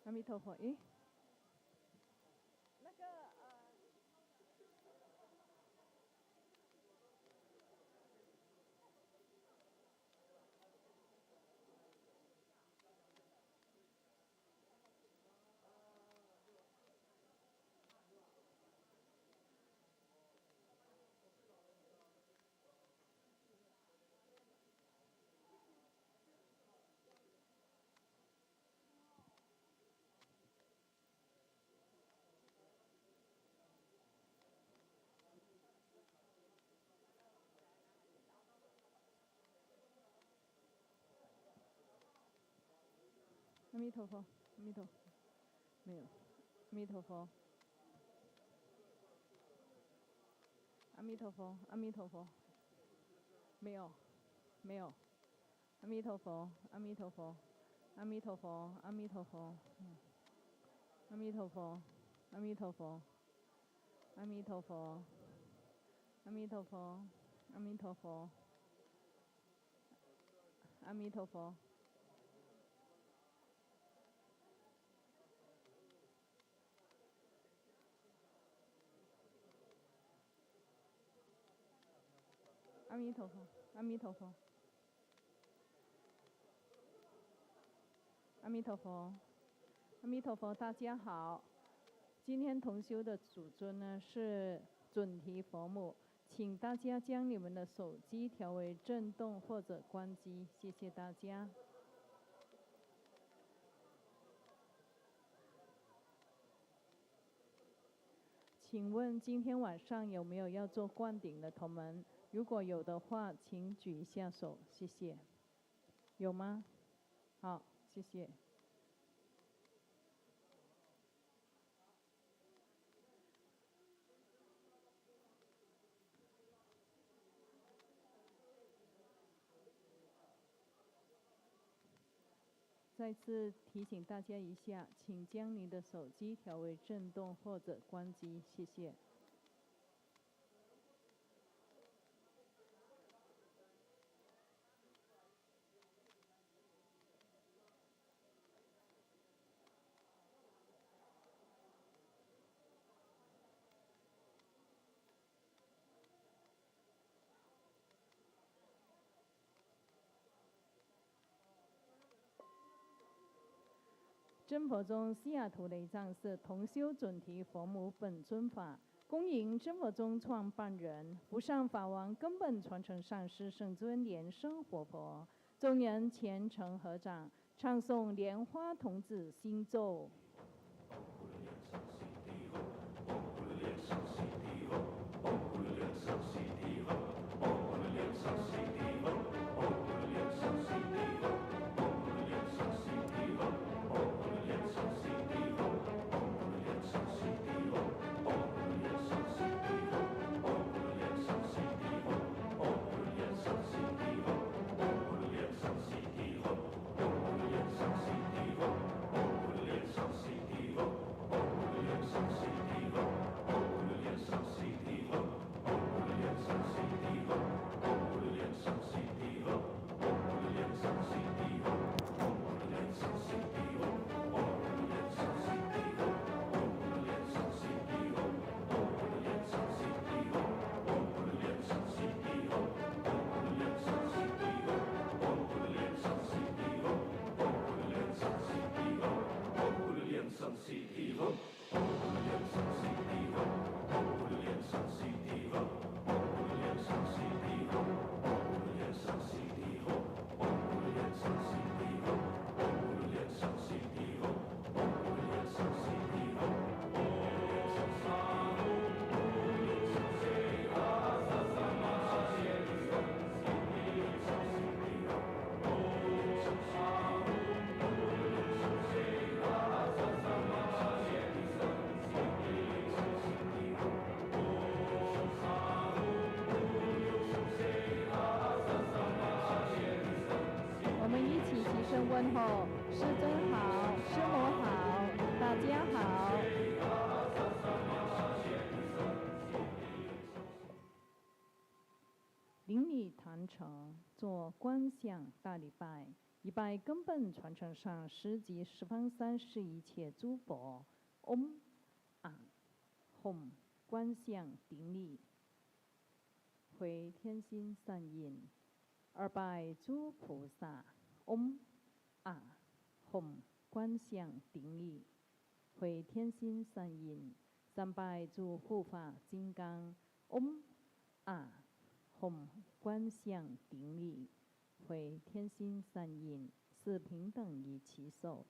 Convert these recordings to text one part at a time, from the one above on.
阿弥陀佛。诶，那个阿弥陀佛，阿弥陀佛，没有，阿弥陀佛，阿弥陀佛，阿弥陀佛，没有，没有，阿弥陀佛，阿弥陀佛，阿弥陀佛，阿弥陀佛，阿弥陀佛，阿弥陀佛，阿弥陀佛，阿弥陀佛，阿弥陀佛，阿弥陀佛。阿弥陀佛，阿弥陀佛，阿弥陀佛，阿弥陀佛，大家好。今天同修的主尊呢是准提佛母，请大家将你们的手机调为震动或者关机，谢谢大家。请问今天晚上有没有要做灌顶的同门？如果有的话，请举一下手，谢谢。有吗？好，谢谢。再次提醒大家一下，请将您的手机调为震动或者关机，谢谢。真佛宗西雅图雷藏寺同修准提佛母本尊法，恭迎真佛宗创办人、无上法王根本传承上师圣尊莲生活佛，众人虔诚合掌，唱诵莲花童子心咒。问候，师尊好，师母好，大家好。邻里坛城，做观想大礼拜，一拜根本传承上师及十方三世一切诸佛。嗡啊吽，观想顶礼，回天心善印。二拜诸菩萨。嗡啊吽，观想顶礼，回天心善印。三拜诸护法金刚。嗡啊吽，观想顶礼，回天心善印。四平等一起手。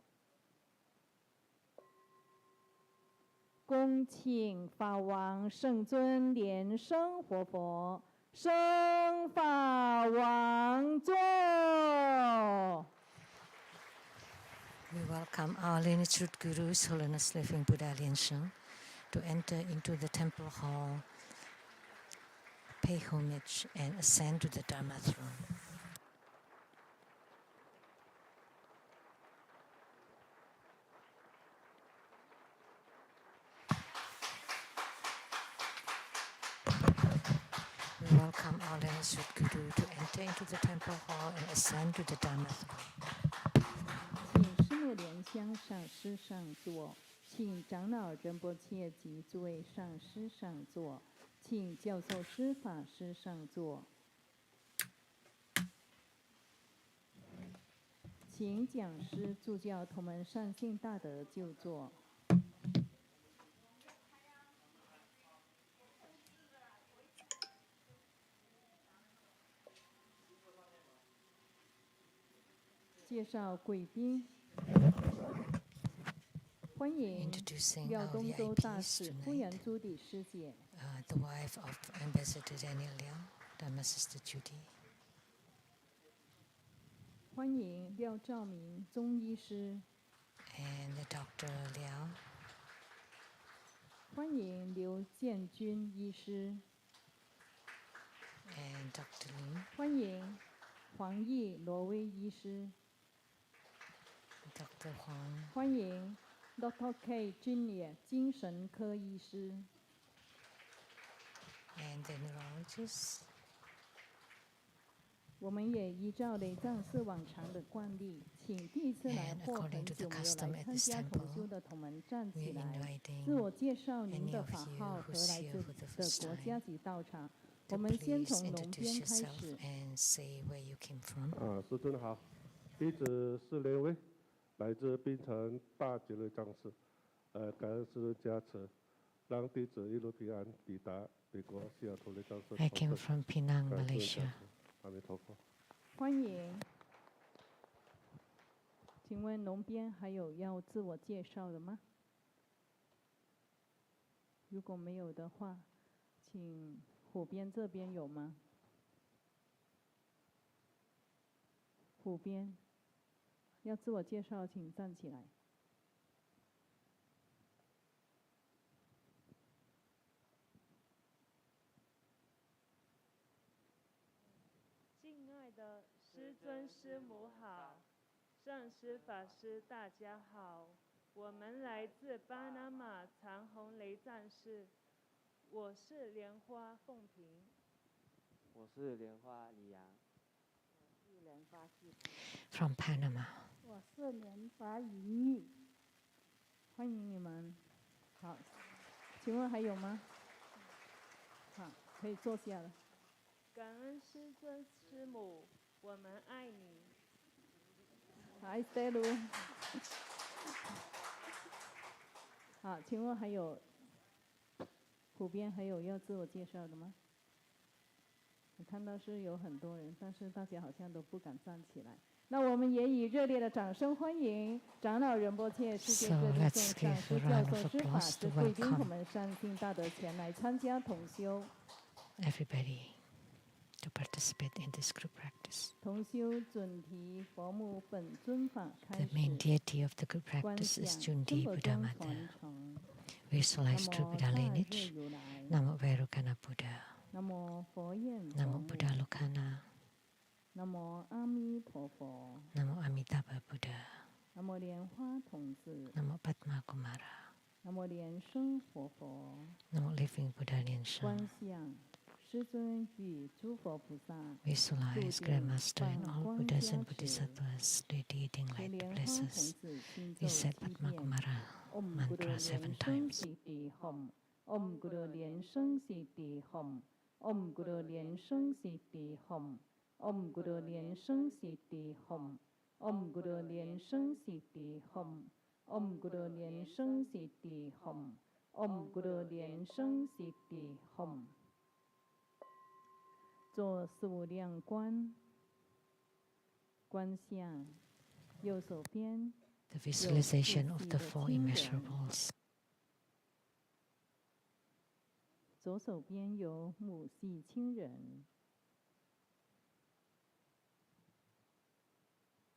恭请法王圣尊莲生活佛升法王座。We welcome our lineage root Guru, His Holiness Living Buddha Lien Sheng, to enter into the temple hall, pay homage, and ascend to the Dharma throne. We welcome our lineage root Guru to enter into the temple hall and ascend to the Dharma throne. 请师目莲香上师上座，请长老仁波切及诸位上师上座，请教授师法师上座，请讲师助教同门善信大德就座。介绍贵宾，欢迎廖东州大使夫人朱迪师姐。The wife of Ambassador Daniel Liao, Dharma Sister Judy. 欢迎廖兆明中医师。And Dr. Liao. 欢迎刘建军医师。And Dr. Lin. 欢迎黄奕罗威医师。Dr. Huang. 欢迎 Dr. K. Junior 精神科医师。And the neurologist. 我们也依照雷藏寺往常的惯例，请第一次来或很久没有来参加同修的同门站起来，自我介绍您的法号和来自的国家及道场。我们先从龙边开始。师尊好，弟子是莲威，来自槟城大吉乐藏寺，感恩师尊加持，让弟子一路平安抵达美国西雅图雷藏寺。 I came from Penang, Malaysia. 阿弥陀佛。欢迎。请问龙边还有要自我介绍的吗？如果没有的话，请虎边这边有吗？虎边要自我介绍，请站起来。敬爱的师尊师母好，上师法师大家好，我们来自巴拿马长虹雷藏寺，我是莲花凤萍，我是莲花李阳，我是莲花世界， From Panama. 我是莲花云玉，欢迎你们。好，请问还有吗？好，可以坐下了。感恩师尊师母，我们爱你。Hi, Stelu。好，请问还有普遍还有要自我介绍的吗？我看到是有很多人，但是大家好像都不敢站起来。那我们也以热烈的掌声欢迎长老仁波切、世界各地众上师、教授师法师、贵宾同门善信大德前来参加同修。Everybody to participate in this group practice. 同修准提佛目本尊法开始。 The main deity of the group practice is Cundi Buddha Mother. Visualize true Buddha lineage. Namo Vairocana Buddha. 南无佛愿 Namo Buddha Lokana. 南无阿弥陀佛。 Namo Amitabha Buddha. 南无莲花童子。 Namo Padma Kumara. 南无莲生活佛。 Namo Living Buddha Lien Sheng. 观想师尊与诸佛菩萨 Visualize Grandmaster and all Buddhas and Bodhisattvas radiating light to bless us. We said Padma Kumara mantra 7 times. Om Guru Lian Sheng Siddhi Hum. Om Guru Lian Sheng Siddhi Hum. Om Guru Lian Sheng Siddhi Hum. Om Guru Lian Sheng Siddhi Hum. Om Guru Lian Sheng Siddhi Hum. Om Guru Lian Sheng Siddhi Hum. 做四无量观，观相，右手边 The visualization of the four immeasurables. 左手边有母系亲人，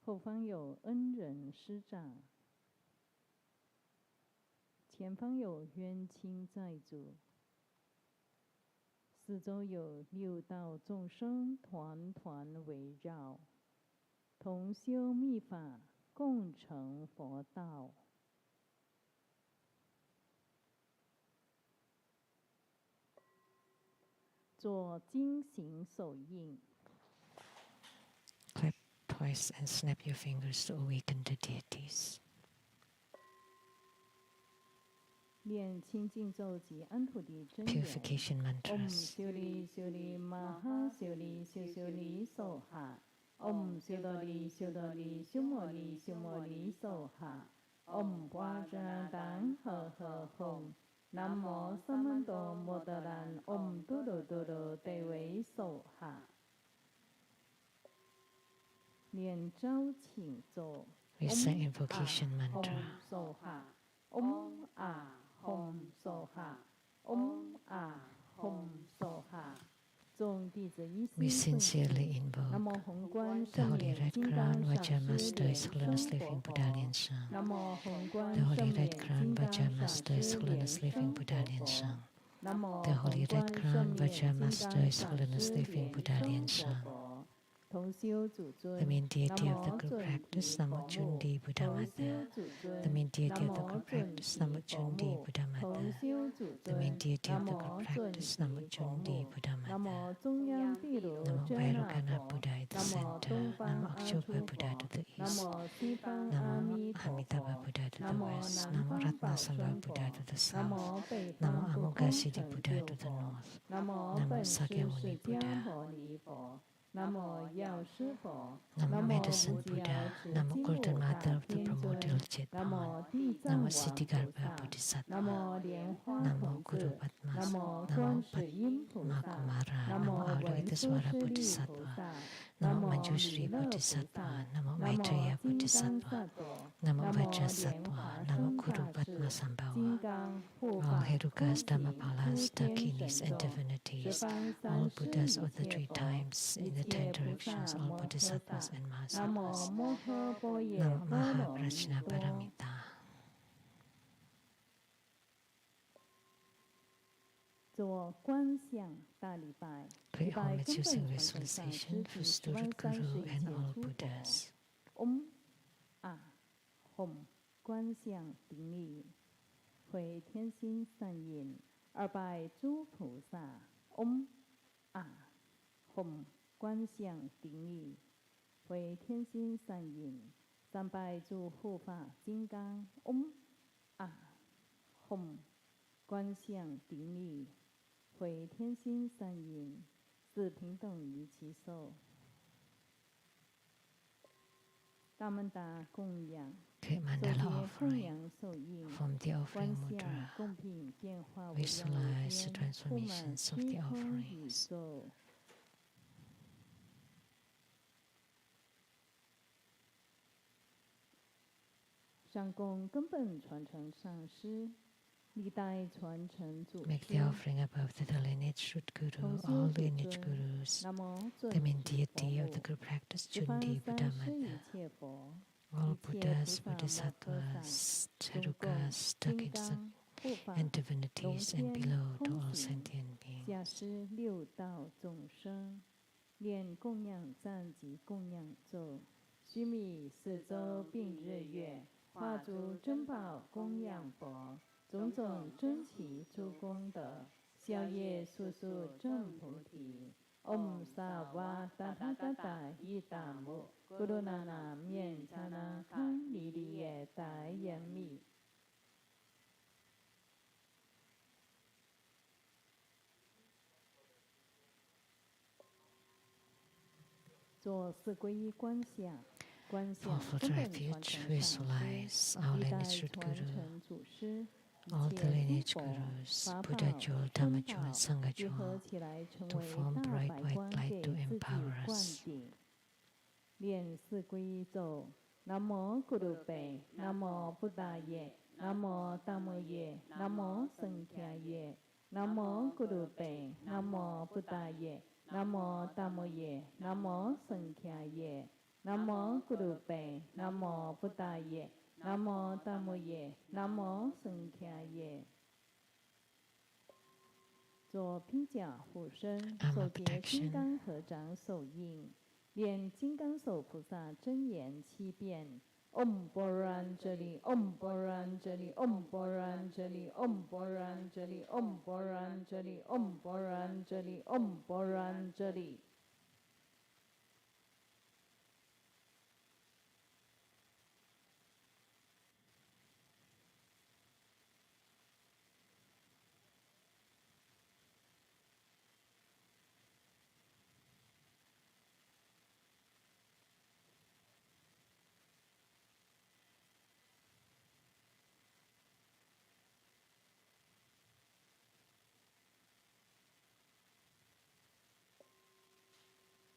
后方有恩人师长，前方有冤亲债主，四周有六道众生团团围绕，同修密法，共成佛道。做经行手印， Clap twice and snap your fingers to awaken the deities. 念清净咒及安土地真言。 Purification 唵 mantras. 修利修利玛哈修利修修利梭哈。唵修多利修多利修摩利修摩利梭哈。唵巴扎当呵呵吽。南无萨曼多摩德兰。唵嘟噜嘟噜得为梭哈。念招请咒。 Recite invocation mantra. 梭哈。唵啊吽梭哈。唵啊吽梭哈。众弟子一 We 心诵 sincerely 经。南 invoke 无宏观 the 圣 Holy 冕 Red 金 Crown 刚上 Vajra 师 Master 莲 His Holiness 生 Living 活 Buddha 佛。 Lian Shang. 南无宏观 The 圣 Holy 冕 Red Crown 金刚 Vajra 上 Master His 师莲 Holiness 生 Living 活 Buddha Lian 佛。 Shang. 南无 The 宏 Holy 观 Red 圣 Crown 冕 Vajra 金 Master 刚 His 上 Holiness 师 Living 莲 Buddha 生 Lian 活 Shang. 佛。同修主 The 尊。 main 南 deity of the 无 group 准 practice 提 Namo 佛 Cundi 目。 Buddha 同修 Mata. 主 The 尊。 main deity 南 of the 无 group 准 practice 提 Namo 佛 Cundi 目。 Buddha 同 Mata. 修主 The main 尊。 deity 南 of the 无 group 准 practice 提 Namo 佛 Cundi 目。 Buddha 南 Mata. 无中央地卢 Namo 遮那 Vairogana 佛。 Buddha at the 南无 center. 东方 Namo 阿 Akshobha 出 Buddha 佛。 to the 南 east. 无西方阿 Namo 弥陀 Amitabha 佛。 Buddha to 南 the 无 west. 南 Namo 方 Ratna 宝 Samba 尊 Buddha 佛。 to the 南 south. 无北 Namo 方不空 Amogasiddhi 成 Buddha 就 to the 佛。 north. 南无 Namo 本师 Sakyamuni 释迦 Buddha. 牟尼佛。南无药师佛。 Namo 南无 Medicine 无极 Buddha. 瑶池 Namo 金 Golden 母 Mother 大 of the 天 Primordial 尊。 Jet 南 Born. 无地藏 Namo 王菩 Siddhikarpa 萨。 Bodhisattva. 南无莲花 Namo 童 Guru 子。 Padma. 南无 Namo 观世音菩 Padma 萨。 Kumara. 南 Namo 无文殊 Avalokitesvara 师利菩 Bodhisattva. 萨。 Namo 南无弥 Manjushri 勒菩 Bodhisattva. 萨。 Namo 南无 Maitreya 金刚 Bodhisattva. 萨埵。 Namo 南无莲 Vajrasattva. 华 Namo 生 Guru 大 Padma 士。金 Sambhava. 刚护 All 法空 Herukas, 行 Dhammapalas, 诸天 Dakinis, 神 and 咒。十 divinities, 方 all 三世 Buddhas 一 of the 切 three 佛。 times, 一 in the 切 ten 菩 directions, 萨 all 摩诃 Bodhisattvas 萨。 and 南无 Mahasattvas. 摩诃般若 Namo 波罗蜜 Mahaprajna 多。 Paramita. 做观想大礼拜，礼 Pray 拜 homage 根本 using 传承上 visualization 师 for 及十方 student 三世 Guru 一 and 切 all 诸佛。 Buddhas. 嗡啊吽，观想顶礼，会天心善印，二拜诸菩萨。嗡啊吽，观想顶礼，会天心善印，三拜诸护法金刚。嗡啊吽，观想顶礼，会天心善印，四平等于其寿。大曼达供养， Create 手 mandala 结供 offering 养手印， from the 观 offering 想 mudra. 供品变化为亮无 Visualize the 边，铺满 transformations of 虚 the 空宇 offerings. 宙。上供根本传承上师，历代传承祖 Make the 师。 offering above the lineage root guru, 同修 all 主 lineage 尊， gurus, 南无 the 准 main 提佛 deity of the 目， group practice 十方 Cundi 三 Buddha 世一 Mata. 切佛， All 一切菩 Buddhas, 萨摩诃萨， Bodhisattvas, 中共 Charukas, 金 Dakins, 刚护法 and 龙 divinities, and 天 below to 空 all 行 sentient beings. 下施六道众生，念供养赞及供养咒，须弥四周并日月，化诸珍宝供养佛，种种珍奇诸功德，宵夜速速证菩提。Om Sawa Tathagata Itamu Gurunana Mian Chana Kan Li Li Ye Dai Yan Mi。做四皈依观想，观想 For 根 the 本传 refuge, 承上 visualize 师， our 历代 lineage 传 Guru, 承祖师，一 all the 切诸 lineage 佛 gurus, 法 Buddha 宝 Jewel, 僧 Dhamma Jewel, 宝 Sangha 结合 Jewel, 起来，成 to 为 form 大 bright 白 white 光， light 给 to 自己 empower 灌 us. 顶。念四皈依咒：南无咕噜贝，南无布达耶，南无达摩耶，南无僧伽耶，南无咕噜贝，南无布达耶，南无达摩耶，南无僧伽耶，南无咕噜贝，南无布达耶，南无达摩耶，南无僧伽耶。做披甲护身， Armor 手结金 protection. 刚合掌手印，念金刚手菩萨真言7遍。Om Boranjali Om Boranjali Om Boranjali Om Boranjali Om Boranjali Om Boranjali Om Boranjali。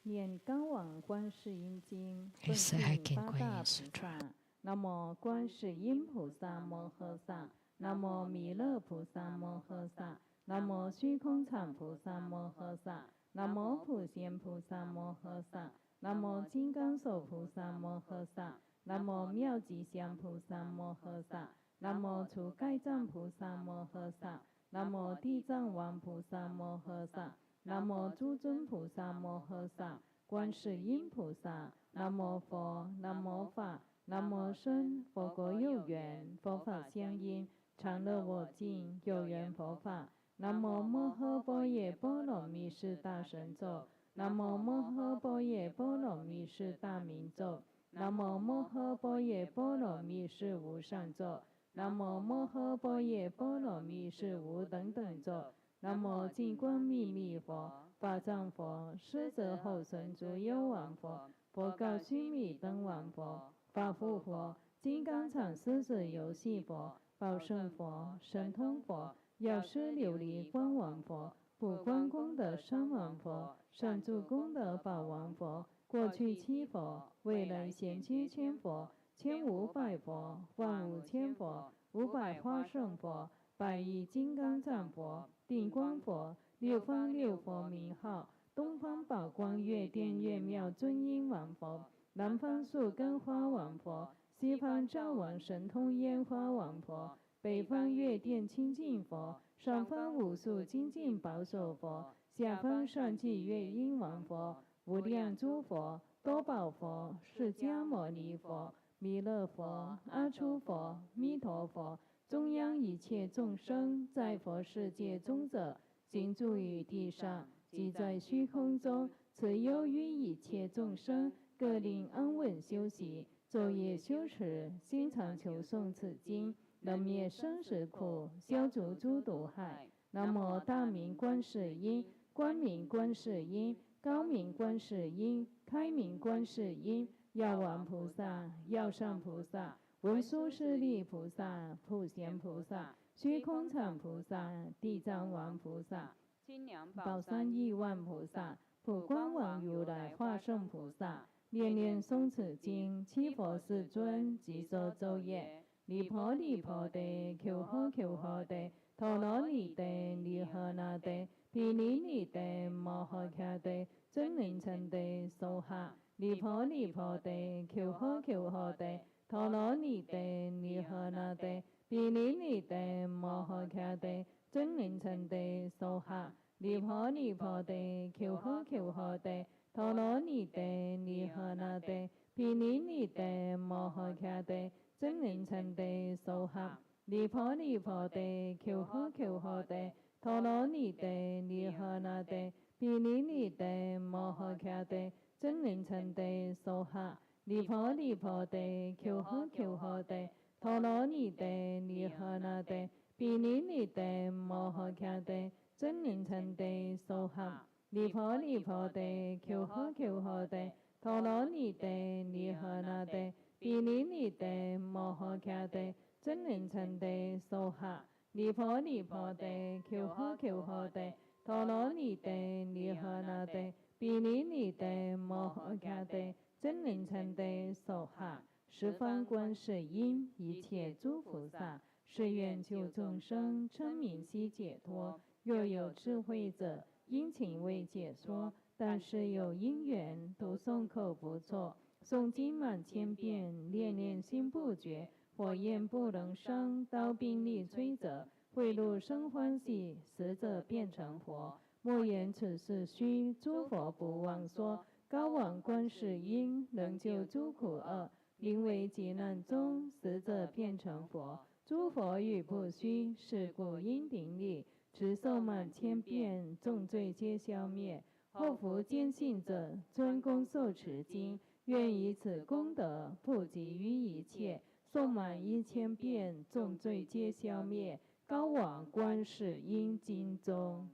念刚往观世音经， He 奉 said 请 Hiking 八 Guan 大 Yin 菩 Sutra. 萨。南无观世音菩萨摩诃萨，南无弥勒菩萨摩诃萨，南无虚空藏菩萨摩诃萨，南无普贤菩萨摩诃萨，南无金刚手菩萨摩诃萨，南无妙吉祥菩萨摩诃萨，南无除盖藏菩萨摩诃萨，南无地藏王菩萨摩诃萨，南无诸尊菩萨摩诃萨，观世音菩萨。南无佛，南无法。南无僧，佛国有缘，佛法相应，常乐我净，有缘佛法。南无摩诃般若波罗蜜是大神咒，南无摩诃般若波罗蜜是大明咒，南无摩诃般若波罗蜜是无上咒，南无摩诃般若波罗蜜是无等等咒。南无净光秘密佛，法藏佛，狮子吼神足幽王佛，佛告须弥灯王佛，法护佛，金刚常狮子游戏佛，宝胜佛，神通佛，药师琉璃光王佛，普光功德山王佛，善住功德宝王佛，过去七佛，未来贤居千佛，1500佛，万五千佛，500花胜佛，百亿金刚藏佛，定光佛，六方六佛名号，东方宝光月殿月妙尊音王佛，南方树根花王佛，西方照王神通烟花王佛，北方月殿清净佛，上方无数精进保守佛，下方上济月音王佛，无量诸佛，多宝佛，释迦牟尼佛，弥勒佛，阿出佛，弥陀佛，中央一切众生，在佛世界中者，行住于地上，即在虚空中，此忧于一切众生，各令安稳休息，昼夜修持，心常求诵此经，能灭生死苦，消除诸毒害。南无大明观世音，光明观世音，高明观世音，开明观世音，药王菩萨，药上菩萨，文殊师利菩萨，普贤菩萨，虚空藏菩萨，地藏王菩萨，清凉宝山亿万菩萨，普光王如来化圣菩萨，念念诵此经，七佛世尊即说咒言：离婆离婆地，求呵求呵地，陀罗尼地，离呵那地，毗尼尼地，摩诃迦地，真灵称地，娑哈。离婆离婆地，求呵求呵地，陀罗尼地，离呵那地，毗尼尼地，摩诃迦地，真灵称地，娑哈。离婆离婆地，求呵求呵地，陀罗尼地，离呵那地，毗尼尼地，摩诃迦地，真灵称地，娑哈。离婆离婆地，求呵求呵地，陀罗尼帝尼诃那帝毗尼尼帝摩诃迦帝真灵称帝娑哈离婆离婆帝求诃帝陀罗尼帝尼诃那帝毗尼尼帝摩诃迦帝真灵称帝娑哈离婆离婆帝求诃帝陀罗尼帝尼诃那帝毗尼尼帝摩诃迦帝真灵称帝娑哈离婆离婆帝求诃帝陀罗尼帝尼诃那帝毗尼尼帝摩诃迦帝真灵称帝娑哈十方观世音一切诸菩萨是愿救众生称名悉解脱若有智慧者因请为解说但是有因缘读诵口不错诵经满千遍念念心不绝火焰不能伤刀兵力摧折贿赂生欢喜死者变成佛莫言此事虚诸佛不忘说高往观世音能救诸苦厄名为劫难中死者变成佛诸佛语不虚是故因顶礼持诵满千遍众罪皆消灭后福坚信者专攻受持经愿以此功德普及于一切诵满1000遍众罪皆消灭高往观世音经中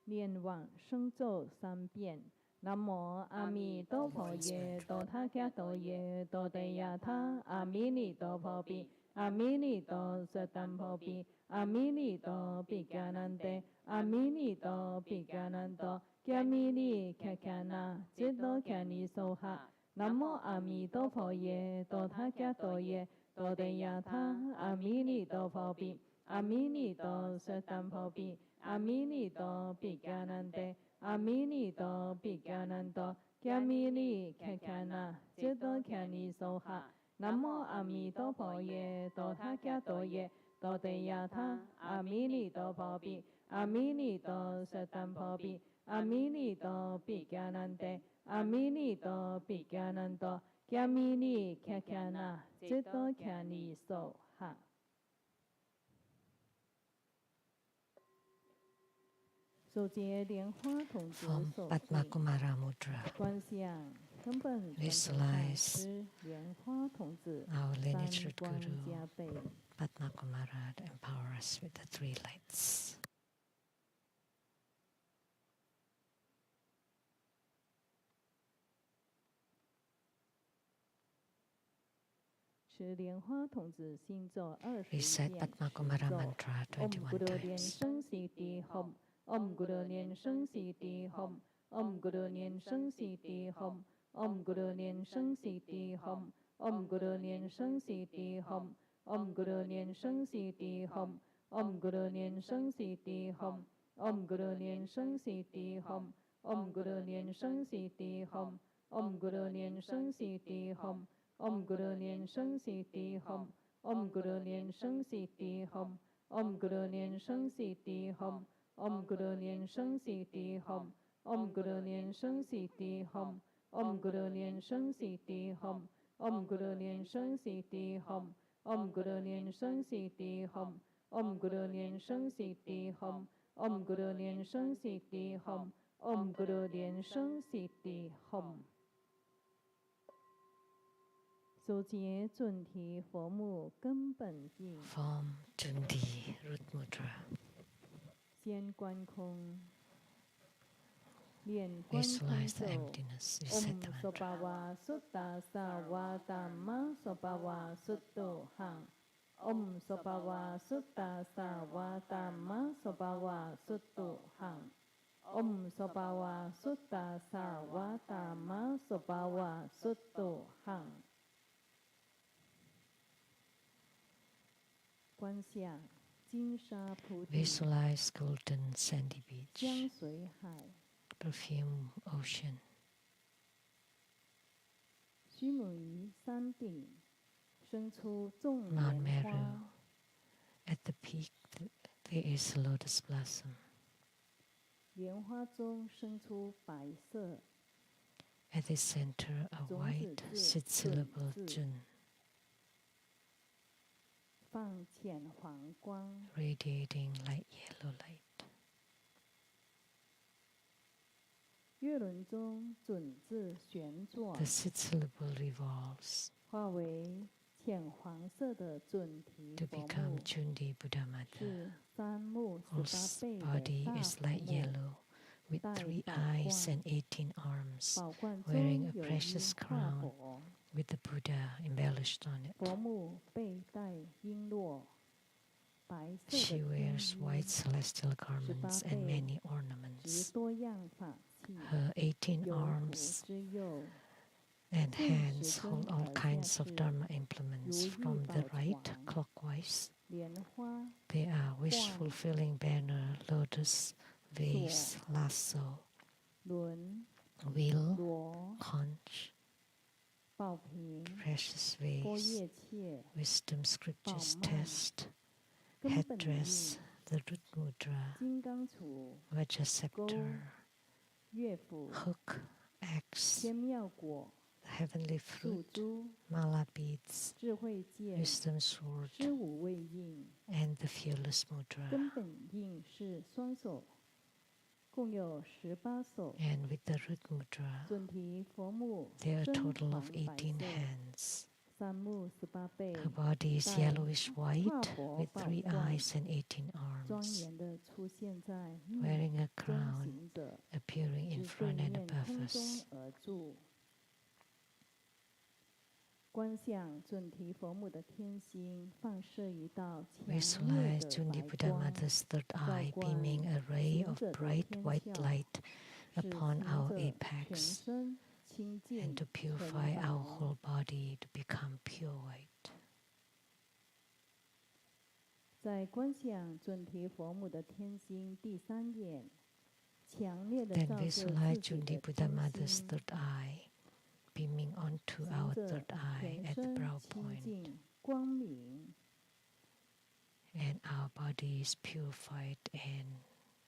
念往生咒3遍南无阿弥陀佛耶多他伽多耶多得亚他阿弥尼多佛比阿弥尼多舍旦婆比阿弥尼多比迦南得阿弥尼多比迦南多迦弥尼迦迦那揭多迦尼娑哈南无阿弥陀佛耶多他伽多耶多得亚他阿弥尼多佛比阿弥尼多舍旦婆比阿弥尼多比迦南得阿弥尼多比迦南多迦弥尼迦迦那揭多迦尼娑哈南无阿弥陀佛耶多他伽多耶多得亚他阿弥尼多佛比阿弥尼多舍旦婆比阿弥尼多比迦南得阿弥尼多比迦南多迦弥尼迦迦那揭多迦尼娑哈手结莲花筒子 From 手 Padma 绘 Kumara Mudra, 观想根本传承上 visualize 师莲花筒子 our 三 lineage 观 Guru 加倍 Padma Kumara to empower us with the 3 lights. 持莲花筒子心咒21 Recite 遍 Padma 持 Kumara 咒 mantra Om21 Guru Niệm times.生Sĩ Tỳ Hồng Om Guru Niệm生Sĩ Tỳ Hồng Om Guru Niệm Sinh Sĩ Tỳ Hồng Om Guru Niệm Sinh Sĩ Tỳ Hồng Om Guru Niệm Sinh Sĩ Tỳ Hồng Om Guru Niệm Sinh Sĩ Tỳ Hồng Om Guru Niệm Sinh Sĩ Tỳ Hồng Om Guru Niệm Sinh Sĩ Tỳ Hồng Om Guru Niệm Sinh Sĩ Tỳ Hồng Om Guru Niệm Sinh Sĩ Tỳ Hồng Om Guru Niệm Sinh Sĩ Tỳ Hồng Om Guru Niệm Sinh Sĩ Tỳ Hồng Om Guru Niệm Sinh Sĩ Tỳ Hồng Om Guru Niệm Sinh Sĩ Tỳ Hồng Om Guru Niệm Sinh Sĩ Tỳ Hồng Om Guru Niệm Sinh Sĩ Tỳ Hồng Om Guru Niệm Sinh Sĩ Tỳ Hồng Om Guru Niệm Sinh Sĩ Tỳ Hồng Om Guru Niệm Sinh Sĩ Tỳ Hồng Om Guru Niệm Sinh Sĩ Tỳ Hồng Om Guru Niệm Sinh Sĩ Tỳ Hồng手结准提佛目根本净 Form Cundi Root Mudra. 先观空念观空 Visualize the 咒 emptiness. Recite the Om so mantra. pa wa sutta sa wa dhamma so pa wa sutto hang Om so pa wa sutta sa wa dhamma so pa wa sutto hang Om so pa wa sutta sa wa dhamma so pa wa sutto hang 观想金沙菩提 Visualize golden sandy beach, 江水海 perfume ocean. 须母于山顶生出众 Mount 莲 Meru. 花 At the peak, there is a lotus blossom. 莲花中生出白色 At the center, a 种子 white 字 6-syllable 准字 Jun. 放浅黄光， radiating like yellow light. 月轮中准字旋转， The sixth syllable revolves 化为浅黄色的准提 to 佛 become 木， Cundi Buddha Mother. 是三目 Whose 18倍的 body 大 is 佛 light 木。 yellow, with 戴 3 宝 eyes 冠， and 18 arms, 宝冠 wearing 中 a 有 precious 一化 crown 佛， with the Buddha embellished on it. 佛木背带璎珞，白色 She 的天 wears 衣， white celestial 18 garments and 倍 many 执 ornaments. 多样法器， Her 18由福 arms 之右， and 顺 hands 时 hold 针 all 而 kinds 下 of 是 Dharma implements 如意 from the 宝 right 床， clockwise. 莲花 They are 冠 wish-fulfilling banner, lotus, vase, lasso, 轮 wheel, 螺 conch, 宝瓶 precious 波 vase, 叶切 wisdom scriptures 宝曼 test, 根本 headdress, 印 the root mudra, 金刚杵 vajra scepter, 乐府 hook, axe, 天妙果 the heavenly 树 fruit, 珠 mala beads, 智慧剑 wisdom sword, 知无畏印 and the fearless mudra. 根本印是双手，共有18手。 And with the root mudra, 准提佛木 there are a 身 total 黄 of 白 18色， hands. 三目18倍， Her body is 带 yellowish 化 white 佛 with 宝 3 冠， eyes and 18庄 arms, 严的出现在密 wearing a 中 crown 行者 appearing in 之对 front and 面 above 空中 us. 而住。观想准提佛母的天心放射一道强烈 Visualize 的 Cundi 白 Buddha 光， Mother's third 照 eye 观 beaming a ray 行 of 者的 bright 天 white 窍， light 使 upon 行 our 者全 apex 身清 and 净 to 纯 purify 白。 our whole body to become pure white. 在观想准提佛母的天心第三眼，强烈的 Then 照射 visualize 自己 Cundi 的 Buddha 天 Mother's 心， third eye beaming onto 行 our 者 third eye 全 at the 身 brow 清 point, 净光明， and our body is purified and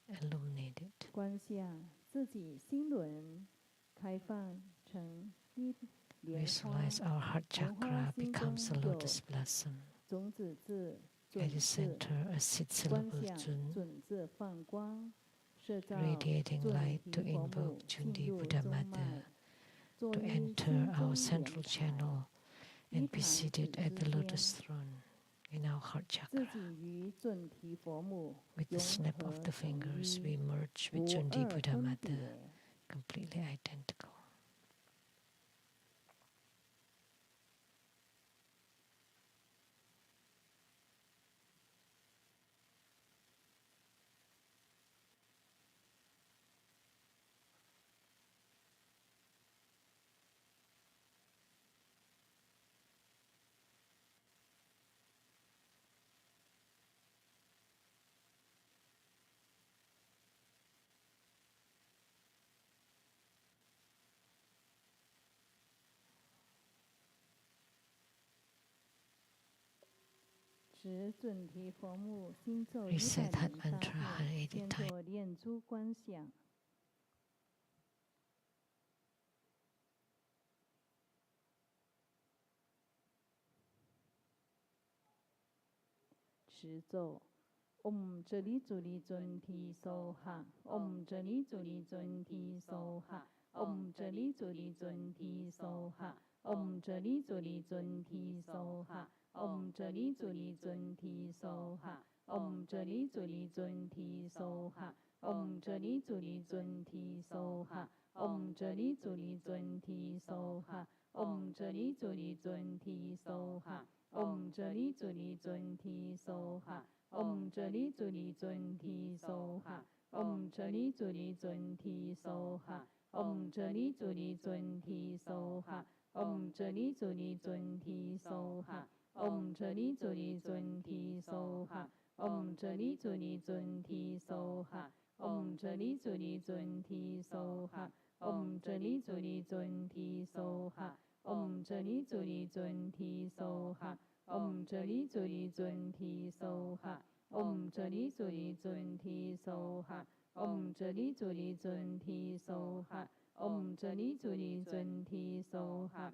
illuminated. 观想自己心轮开放成一莲花， Visualize our heart 莲花 chakra 心 becomes a 中有 lotus blossom. 种子字、 At 准 the 字， center, a six 观 syllable 想 Jun, 准字放光，射照 radiating 准 light 提 to 佛 invoke 母进 Cundi 入 Buddha 中 Mother 脉，作 to 于 enter 心 our 中 central 莲台， channel 一 and 堂 be 指 seated at 之 the 间， lotus throne in our heart 自 chakra. 己与准提佛母 With the 融 snap of 合 the 成 fingers, 一， we merge with 无 Cundi 二 Buddha 分 Mother, 别。 completely identical.持准提佛母心咒 Recite that 108 mantra 遍， 180先 times. 做念珠观想。持咒，Om 这里主力准提梭哈，Om 这里主力准提梭哈，Om 这里主力准提梭哈，Om 这里主力准提梭哈，Om 这里主力准提梭哈，Om 这里主力准提梭哈，Om 这里主力准提梭哈，Om 这里主力准提梭哈，Om 这里主力准提梭哈。Om 这里主力准提梭哈，Om 这里主力准提梭哈，Om 这里主力准提梭哈，Om 这里主力准提梭哈，Om 这里主力准提梭哈，Om 这里主力准提梭哈，Om 这里主力准提梭哈，Om 这里主力准提梭哈，Om 这里主力准提梭哈。Om 这里主力准提梭哈，Om 这里主力准提梭哈，Om 这里主力准提梭哈，Om 这里主力准提梭哈，Om 这里主力准提梭哈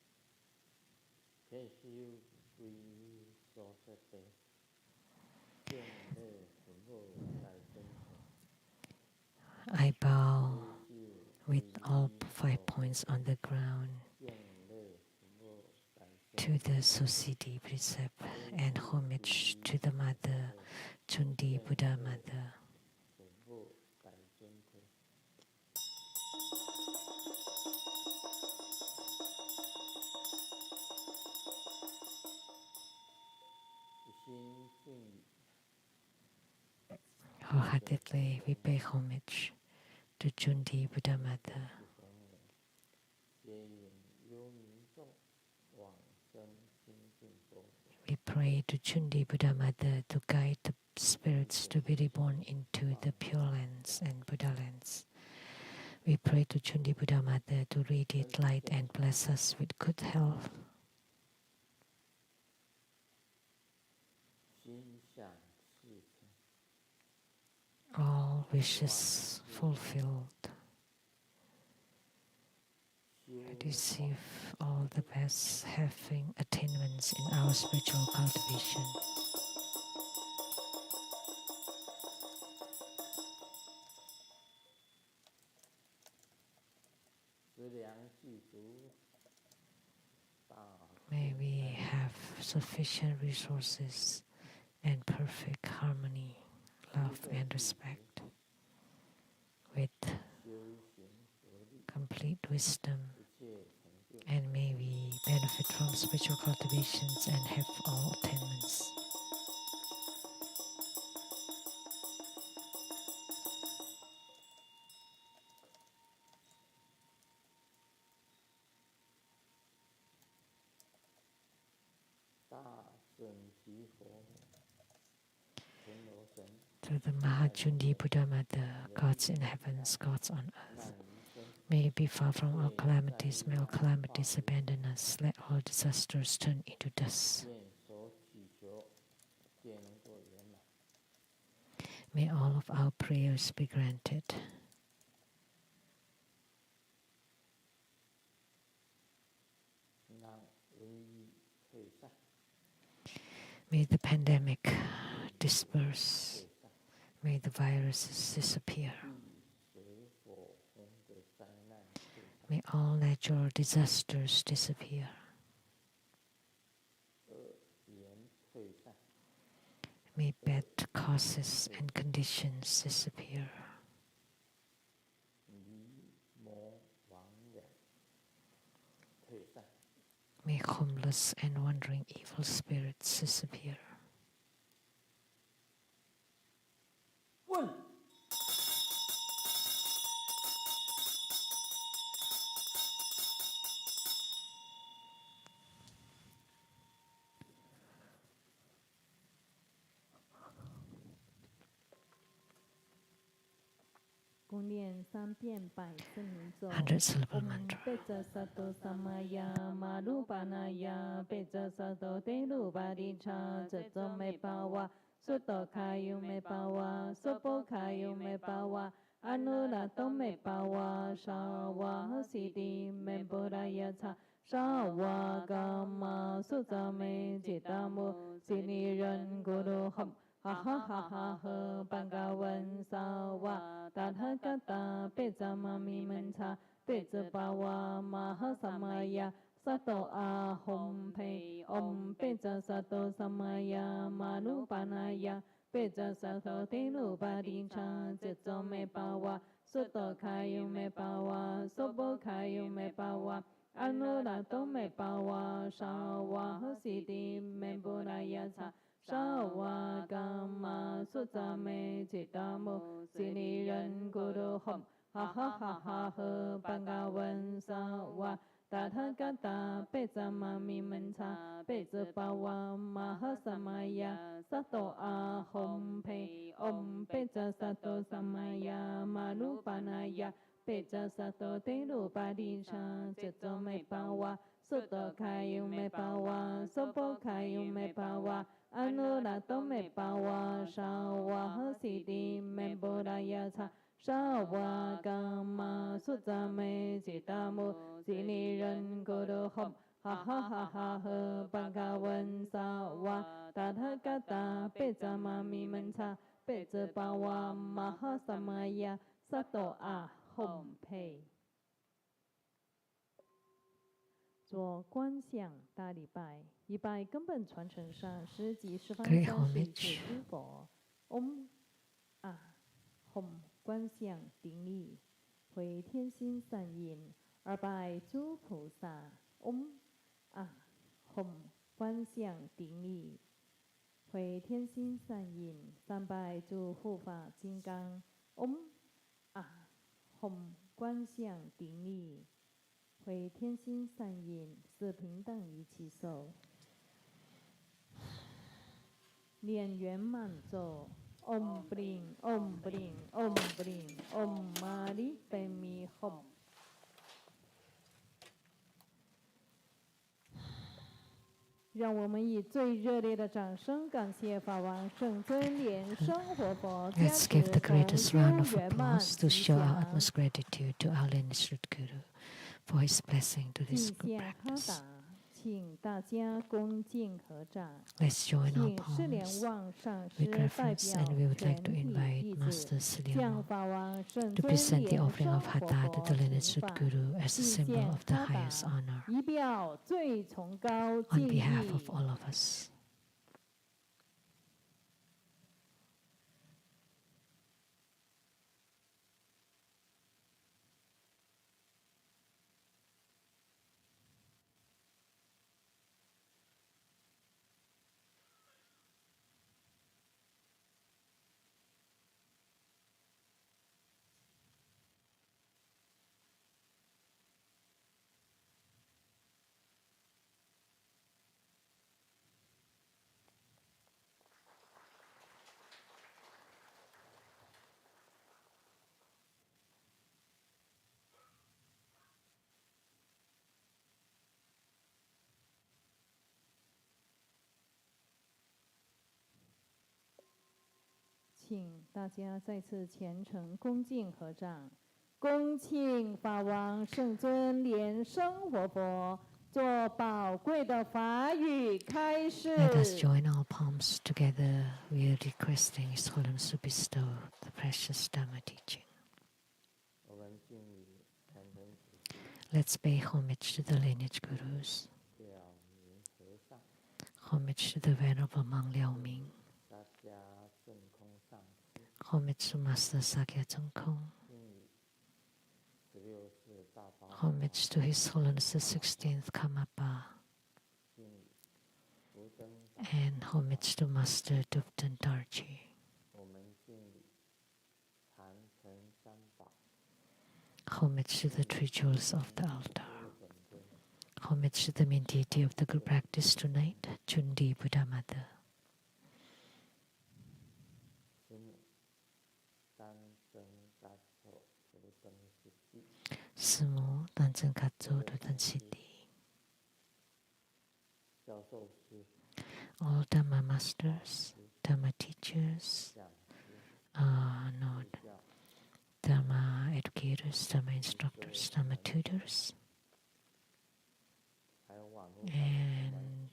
I bow with all 5 points on the ground to the Society precept and homage to the Mother, Cundi Buddha Mother. Wholeheartedly, we pay homage to Cundi Buddha Mother. We pray to Cundi Buddha Mother to guide the spirits to be reborn into the Pure Lands and Buddha Lands. We pray to Cundi Buddha Mother to radiate light and bless us with good health. All wishes fulfilled. Receive all the best, having attainments in our spiritual cultivation. May we have sufficient resources and perfect harmony, love and respect, with complete wisdom, and may we benefit from spiritual cultivations and have all attainments. To the Mahacundi Buddha Mother, gods in heavens, gods on earth, may we be far from all calamities, may all calamities abandon us, let all disasters turn into dust. May all of our prayers be granted. May the pandemic disperse. May the viruses disappear. May all natural disasters disappear. May bad causes and conditions disappear. May homeless and wandering evil spirits disappear. Hundred syllable mantra. Pecha sato samaya marupanaya pecha sato tenubadicha chacho me pawa soto kayu me pawa sopo kayu me pawa anurato me pawa shawa siti me boraya cha shawa gama sutta me jitamu siniran guru hum ha ha ha ha ha bhagavan sawa tathagata pecamami mancha pecapawa mahasamaya sato ahom pe om peca sato samaya manupanaya peca sato tenubadicha ceto me pawa soto kayu me pawa sopo kayu me pawa anurato me pawa shawa siti me boraya cha shawa gama sutta me jitamu siniran guru hum ha ha ha ha ha bhagavan sawa tathagata pecamami mancha pecapawa mahasamaya sato ahom pe om peca sato samaya manupanaya peca sato tenubadicha ceto me pawa soto kayu me pawa sopo kayu me pawa anurato me pawa shawa siti me boraya cha shawa gama sutta me jitamu siniran guru hum 哈哈哈哈呵巴嘎文萨瓦达他嘎达贝扎玛咪门查贝泽巴瓦玛哈萨玛呀萨多阿哄佩。做观想大礼拜，一拜根本传承上十级十方Great 三十一 homage 切诸佛。嗡啊吽观想顶礼，回天心善印，二拜诸菩萨。嗡啊吽观想顶礼，回天心善印，三拜诸护法金刚。嗡啊吽观想顶礼。回天心善印，四平等一起手，念圆满咒。Om Bling Om Bling Om Bling Om Mani Padme Hum。让我们以最热烈的掌声感谢法王圣尊莲生活佛加 Let's 持 give the 同 greatest 修 round of 圆满 applause to 吉 show our 祥。 utmost gratitude to our lineage root guru for his blessing to 敬 this group 献哈 practice. 达，请大家恭敬合掌。 Let's join our 请释莲 palms 旺上 with 师代 reverence, 表 and we would like 全 to 体 invite 弟子 Master Silian 向 Wang 法王圣 to 尊 present the 莲 offering 生 of 活 Hada to 佛 the lineage 请 root 法， guru as a 敬 symbol 献 of the 哈 highest 达， honor 以表最崇高 on 敬 behalf 意 of。all of us. 请大家再次虔诚恭敬合掌，恭请法王圣尊莲生活佛做宝贵的法语开示。 Let us join our palms together. We are requesting His Holiness to bestow the precious Dhamma teaching. 我们敬礼虔诚子 Let's pay homage to the lineage gurus, 表明和尚， homage to the Venerable Mang Liao Ming, 大家正空上师， homage to Master Sakya Tsongkhong, 敬礼16世大宝法， homage to His Holiness the 16th Karmapa, 敬礼福登法， and homage to Master Dupten Tarji. 我们敬礼禅城三宝， Homage to the three jewels of the altar. 本尊 Homage to the main deity of the group practice tonight, Cundi Buddha Mother. 师母，三生大寿福登世纪， Sumo Tanzen Katso Dutan Siddhi. 教授师、 All Dhamma masters, Dhamma teachers, 讲师、 no, 教 Dhamma educators, Dhamma instructors, Dhamma tutors, 还有网络上的 and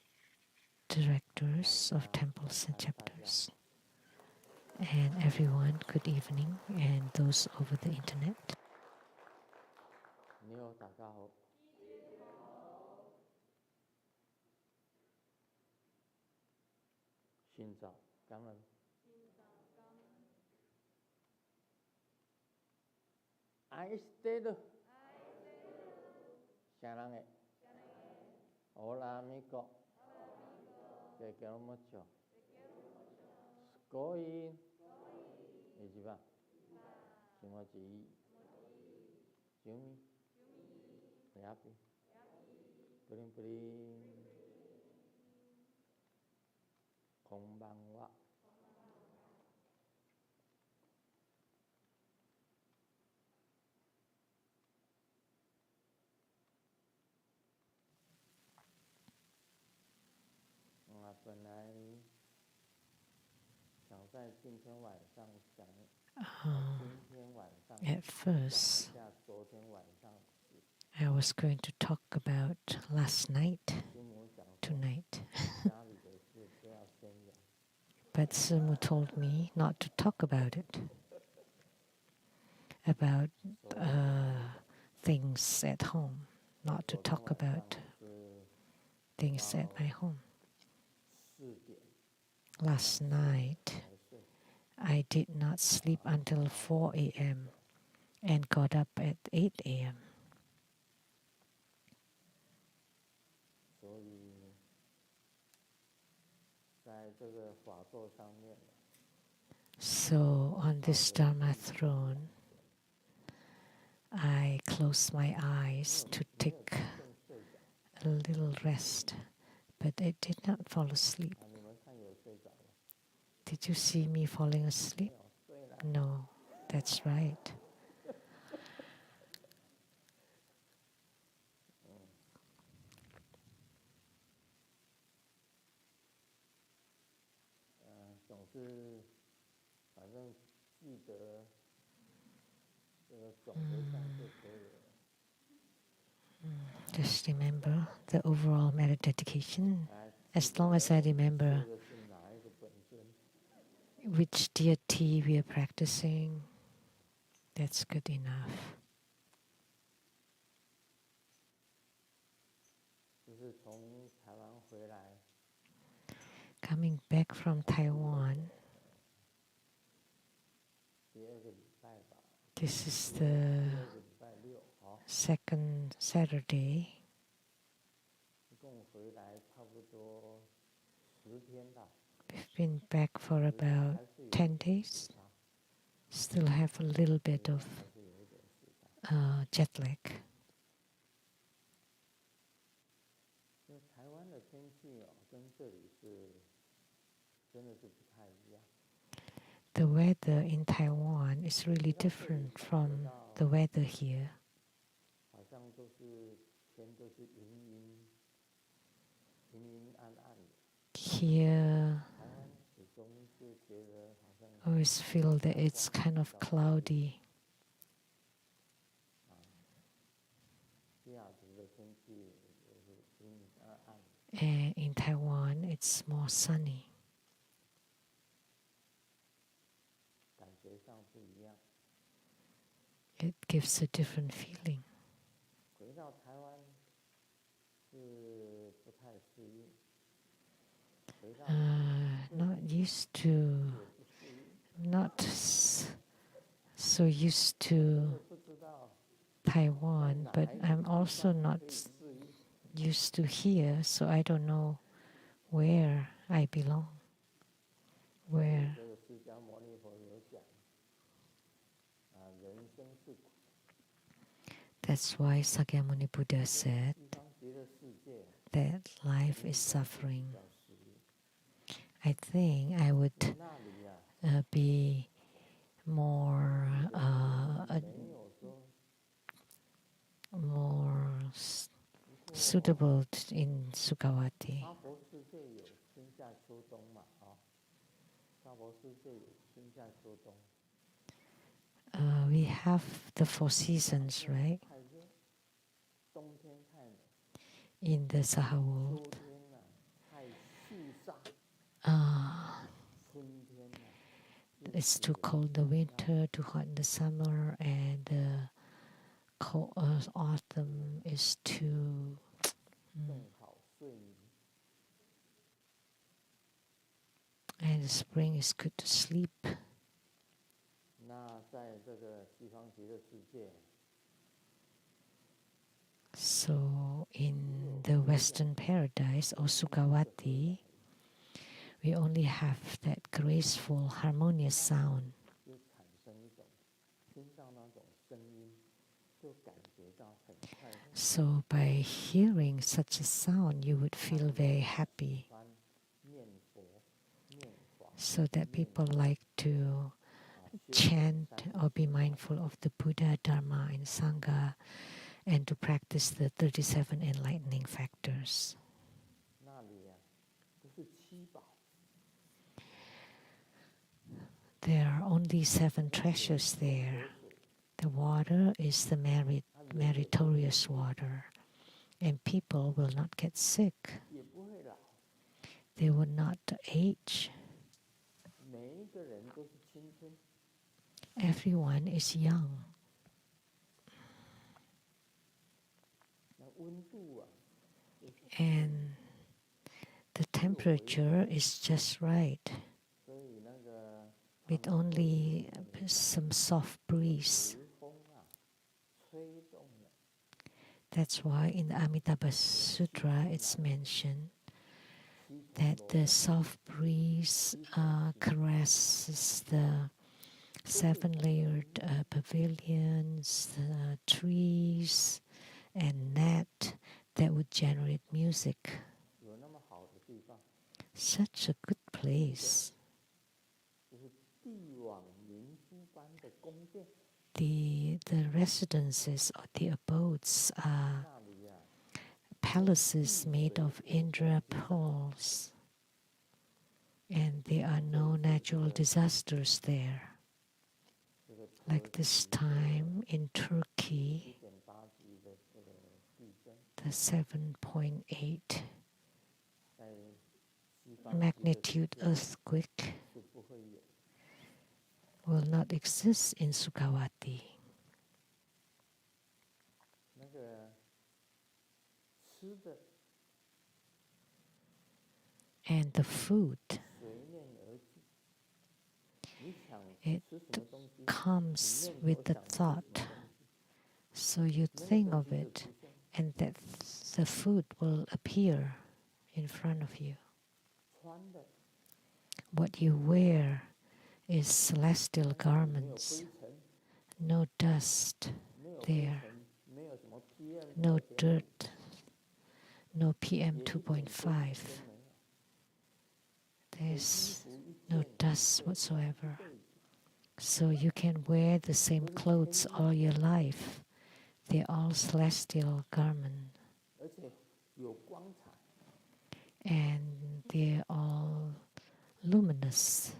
directors of temples and chapters. And everyone, good evening, and those over the internet. 你好，大家好。寻找感恩。愛してる。シャラゲ。オラミコ。Te quiero mucho。すごい。一番。気持ちいい。ジュミ。ヤピ。プリンプリン。こんばんは。我本来想在今天晚上讲，今天晚上 At first, 下昨天晚上 I was going to talk about last night, 师母讲说 tonight, 家里的事不要宣扬， but Simu told me not to talk about it, about 所以 things at home, not to 昨天 talk 晚上 about 是 things at my home. 4点 Last night, 才睡， I did not sleep until 4 a.m. and got up at 8 a.m. 所以在这个法座上面， So on this Dharma throne, I closed my eyes to 没有 take 真正睡着 a little rest, but I did not fall asleep. 啊！你们看有睡着吗？ Did you see me falling 没 asleep? 有睡了。 No, that's right. 总是反正记得这个总回向就可以了。 Just remember the overall merit dedication. 哎， As long as I 这 remember 个是哪一个本尊？ which deity we are practicing, that's good enough. 就是从台湾回来， Coming back from Taiwan, 第二个礼拜吧， this is 第 the 二个礼拜六，好， second Saturday. 一共回来差不多10天吧。 We've been back for about 还是有 10 点 days. 时差， Still have a little bit of 还是有一点时差。 jet lag. 就台湾的天气哦，跟这里是真的是不太一样。 The weather in Taiwan is really different from the weather here. 好像都是天都是阴阴暗暗的， Here, 台湾始终就觉得好像 I always feel that it's kind of cloudy. 西雅图的天气就是阴暗暗的， And in Taiwan, it's more sunny. 感觉上不一样。 It gives a different feeling. 回到台湾是不太适应，回到 Not used to, 也不适应， not so used to 不知道 Taiwan, 哪 but 一个 I'm 地 also 方 not 可以适应。 used to here, so I don't know where I belong. Where 这个释迦牟尼佛有讲，人生是苦， that's why Sakyamuni Buddha said 西方极乐世界 that life is suffering. 叫适应。 I think I would 那里呀， be more 没有说 more suitable in Sukhavati. 娑婆世界有春夏秋冬嘛，娑婆世界有春夏秋冬。 We have the 4 seasons, right? 太热，冬天太冷， In the Saha 秋 world. 天呢太肃杀， 春天呢 It's too cold in the winter, too hot in the summer, and the autumn is too 正好睡眠。 and the spring is good to sleep. 那在这个西方极乐世界， So in the Western paradise or Sukhavati, we only have that graceful, harmonious sound. 就产生一种听到那种声音，就感觉到很快乐。 So by hearing such a sound, you would feel very happy. 欢念佛、念法、 So that people like to chant or be mindful of the Buddha, Dharma, and Sangha, and to practice the 37 enlightening factors. 那里呀，都是七宝， There are only 7 treasures there. The water is the merit. 它 meritorious water, and people will not get sick. 也不会老， They will not age. 每一个人都是青春。 Everyone is young. 那温度啊， And the temperature is just right, 所以那个 with only some soft breeze. 微风啊，吹动了， That's why in the Amitabha Sutra it's mentioned 西风 that 罗 the soft breeze caresses the seven-layered pavilions, the trees, and net that would generate music. 有那么好的地方， Such a good place. 就是帝王明珠般的宫殿， The residences or the abodes are 那里啊， palaces made of Indra pearls, and there are no natural disasters there. 这个 Like this time in Turkey, 7.8级的这个地震， the 7.8在西方极乐 magnitude 世界 earthquake 是不会有。 will not exist in Sukhavati. 那个吃的 And the food, 随念而至，你想 it 吃什么东西， comes 你念 with 头 the 想吃什么 thought. 东西， So you 那个 think 东 of 西就 it, 出现。 and that the food will appear in front of you. 穿的 What you wear is celestial 没有 garments, 灰尘， no dust, 没有灰 there. 尘，没有什么 PM no 2.5 dirt, no 也 PM 一点灰尘 2.5. 都没有。 There's 衣服一 no 件 dust 一个 whatsoever. 被子 So you can wear the same clothes all your life. They're all celestial garments, 而且有光彩， and they're all luminous,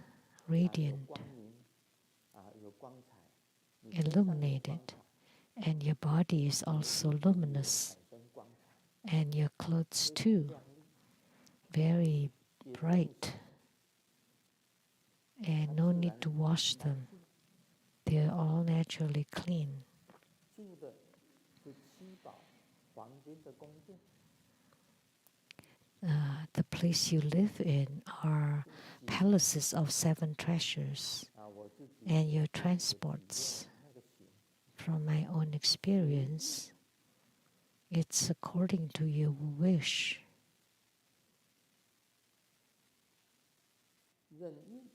有 radiant, 光明，有光彩，你身上有 illuminated. 光彩， And your body is also 也 luminous, 产生光彩， and your clothes 非常 too, 亮丽， very 也不用 bright, and no need to wash them. They're all naturally clean. 住的是七宝黄金的宫殿， The place you live in are palaces of seven treasures, 我自己 and your 的体验 transports. 那个行， From my own experience, it's according to your wish 任意，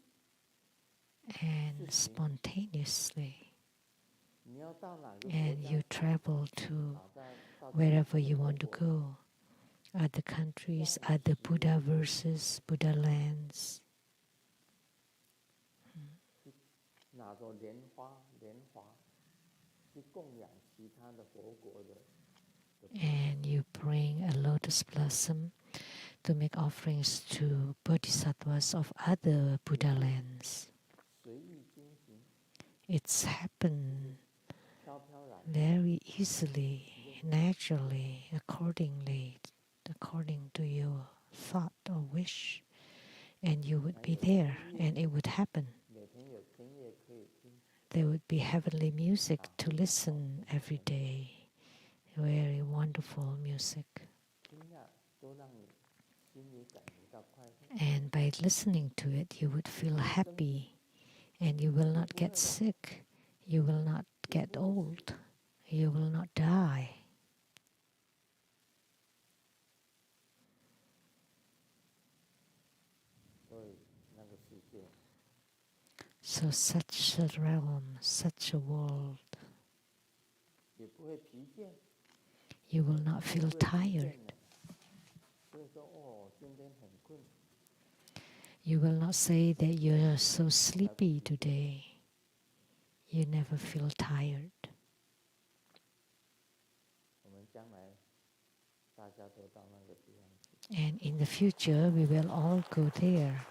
and spontaneously, 你要到哪个国 and 家 you travel to 到 wherever you want to go. Other countries, other Buddha verses, Buddha lands. 拿着莲花、莲华去供养其他的佛国的， And you bring a lotus blossom to make offerings to bodhisattvas of other Buddha lands. 随意经行， It's happened 飘飘然， very easily, naturally, according to your thought or wish. And you would be there, and it would happen. 每天有天乐可以听， There would be heavenly music to listen every day. Very wonderful music. 听了都让你心里感觉到快乐。 And by listening to it, you would feel happy, and you will not get sick. You will not get old. You will not die. 所以那个世界 So such a realm, such a world, 也不会疲倦， you will not 不 feel 会疲 tired. 倦了。所以说，哦，今天很困， You will not say that you're so sleepy today. You never feel tired. 我们将来大家都到那个地方去。 And in the future, we will all go there.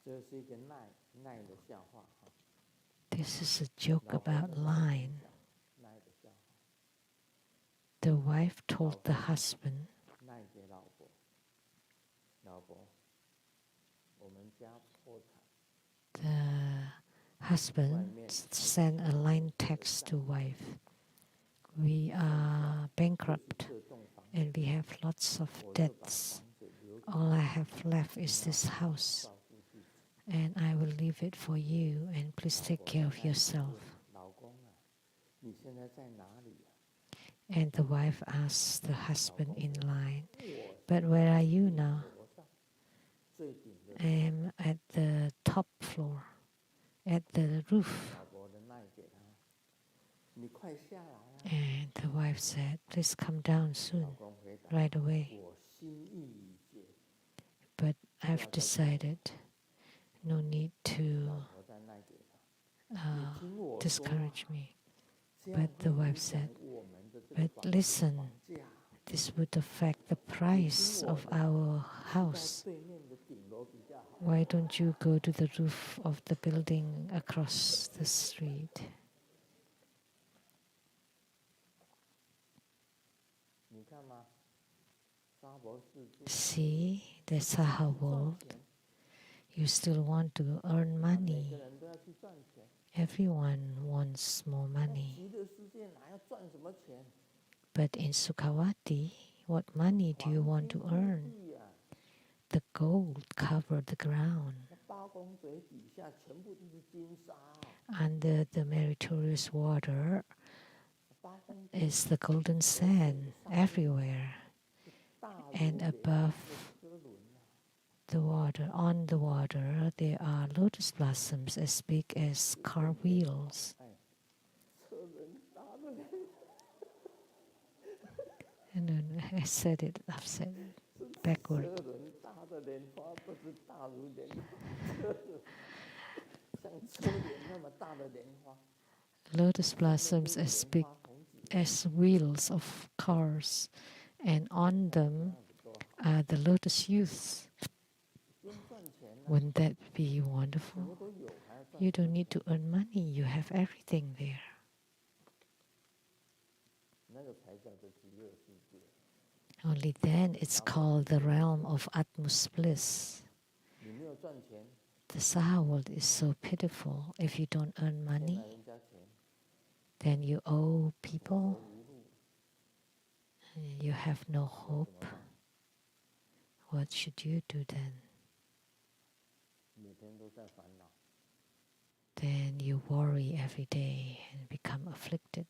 这是一个耐的笑话哈。 This is a joke about line. 耐的笑话。 The wife told the husband, 耐给老婆，老婆，我们家破产。 the husband sent a line text to wife. We are bankrupt and we have lots of debts. All I have left is this house, and I will leave it for you, and please take care of yourself. 老公啊，你现在在哪里呀？ And the wife asks the husband in line, but where are you now? 最顶的 I am at the top floor, at the roof. 老婆的耐给他，你快下来啊！ And the wife said, please come down 老 soon, 公回答 right away. 我心意已决， But I've decided no need to 老婆再耐给他。你听我说， discourage me. 这样 But the 会影 wife 响 said, 我们的这 but 个房 listen, 房价。 this would affect the price of our 到 house. 对面的顶楼比较好。 Why don't you go to the roof of the building across the street? 你看吗？沙博士就 See, the Saha 赚 world, 钱， you still want to earn 每 money. 个人都要去赚钱。 Everyone wants more 那 money. 极乐世界哪要赚什么钱？ But in Sukhavati, what money do you want to 黄金 earn? 地啊， The gold covered the ground. 那八公嘴底下全部都是金沙、 Under the meritorious water 八公嘴 is the golden sand everywhere. 大 And 陆的 above 车轮啊， the water, on the water, there are lotus blossoms as big as car wheels. 哎，车轮大的莲， And then I said it upside 车 backward. 轮大的莲花不是大如莲花，车轮像车轮那么大的莲花， Lotus blossoms as big 莲花红紫 as wheels of cars, and on 这 them 样子多好， are the lotus youths. 边赚钱呢， Wouldn't that be 什么 wonderful? 都有，还要赚 You 什么 don't need to earn money, you have everything there. 那个才叫做极乐世界。 Only then it's called the realm of Atmos bliss. 你没有赚钱， The Saha world is so pitiful. If you don't earn 欠 money, 了人家钱， then you owe 走 people, 无路， and you have no 怎 hope. 么办？ What should you do then? 每天都在烦恼。 Then you worry every day and become afflicted.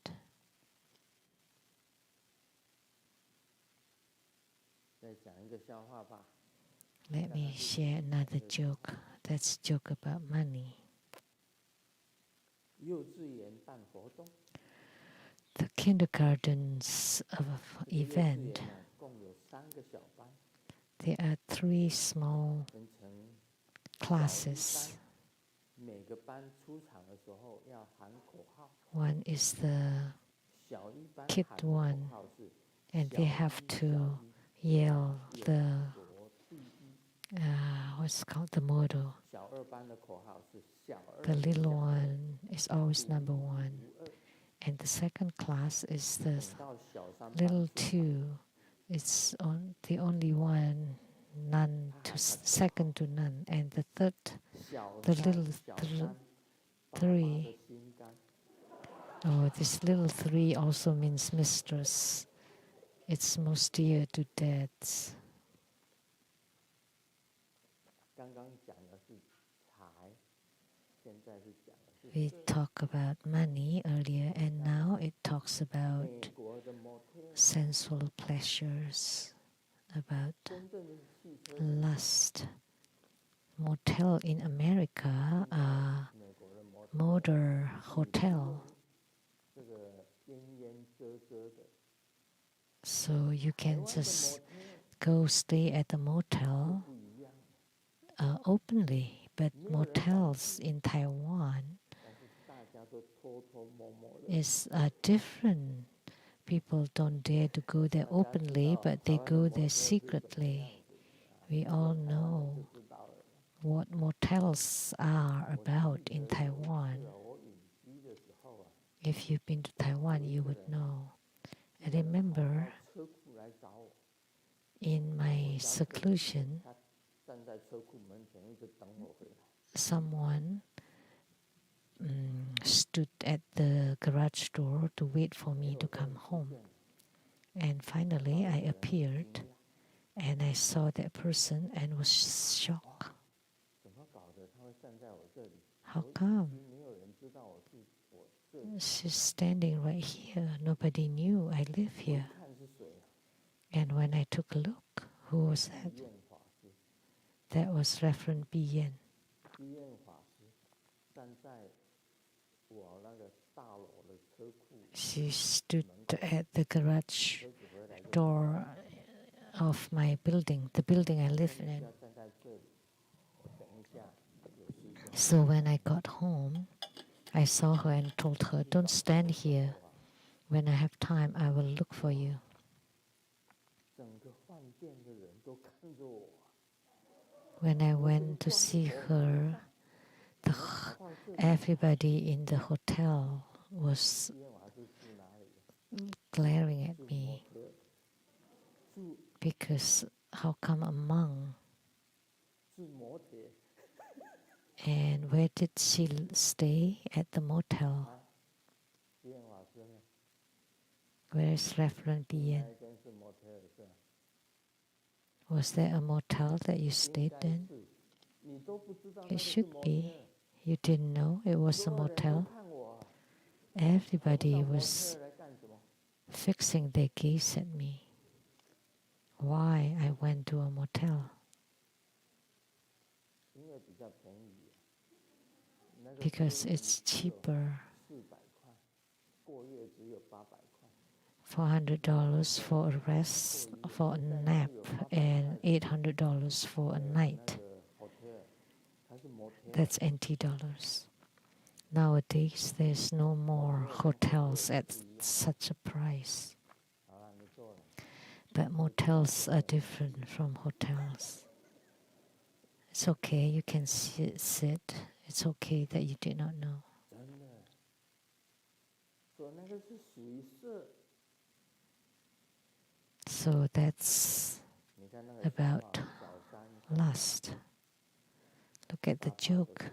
再讲一个笑话吧。 Let me share another joke. That's a joke about money. 幼稚园办活动， The kindergartens of 这个幼稚 event, 园呢共有3个小班， there are 3 small 分成 classes. 每个班出场的时候要喊口号。 One is the 小一班 Kid 喊的 one, 口号是 and 小 they 一 have 小 to 一 yell the 永夺第一。 what's called the motto. 小二班的口号是小二 The 比 little 小二 one is always number 1, 无二。 and the second class is the 等到小三班 little 出场 2. It's the only one, none to second to none, and the third, 小 the 三 little 小 three- 三，爸爸 three 的心肝。 oh, this little 3 also means mistress. It's most dear to dads. 刚刚讲的是财，现在是讲的是 We 色。 talk about money earlier, and now it talks 美 about 国的 motel sensual pleasures, about 真正的汽车 lust. Motel in America are 美国的 motel motor hotel, 这个烟烟遮遮的。 so you 台 can 湾的 just motel go stay at the motel 不一样， openly. But 没有人敢 motels 去， in Taiwan 但是大家都偷偷摸摸的。 is different. People don't dare to go there 大家知 openly, 道 but 台 they 湾的 go there motel 是怎么样 secretly. 子啊 We 到 all 台湾人 know 就知道了。what motels are about in Taiwan. If you've been to Taiwan, you would know. I remember in my seclusion, someone stood at the garage door to wait for me to come home. And finally, I appeared and I saw that person and was shocked. How come? She's standing right here. Nobody knew I live here. And when I took a look, who was that? That was Reverend B. Yen. She stood at the garage door of my building, the building I live in. So when I got home, I saw her and told her, "Don't stand here. When I have time, I will look for you." When I went to see her, everybody in the hotel was glaring at me because how come a monk? And where did she stay? At the motel. Where is Reverend Bien? Was there a motel that you stayed in? It should be. You didn't know it was a motel? Everybody was fixing their gaze at me. Why I went to a motel? Because it's cheaper. $400 for a rest, for a nap, and $800 for a night. That's NT dollars. Nowadays, there's no more hotels at such a price. But motels are different from hotels. It's okay, you can sit. It's okay that you did not know. So that's about lust. Look at the joke.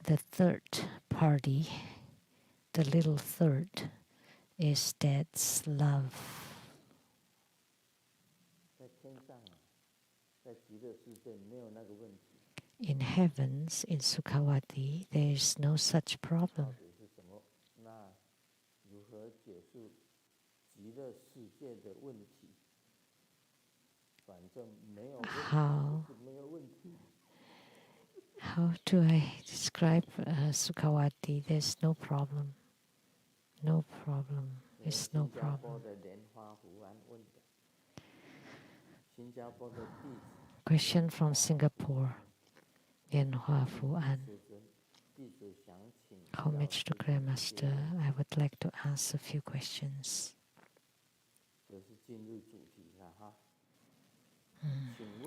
The third party, the little third, is dad's love. In heavens, in Sukhavati, there is no such problem. How do I describe Sukhavati? There's no problem. No problem. It's no problem. Question from Singapore. Yan Hua Fu An. Homage to Grandmaster. I would like to ask a few questions.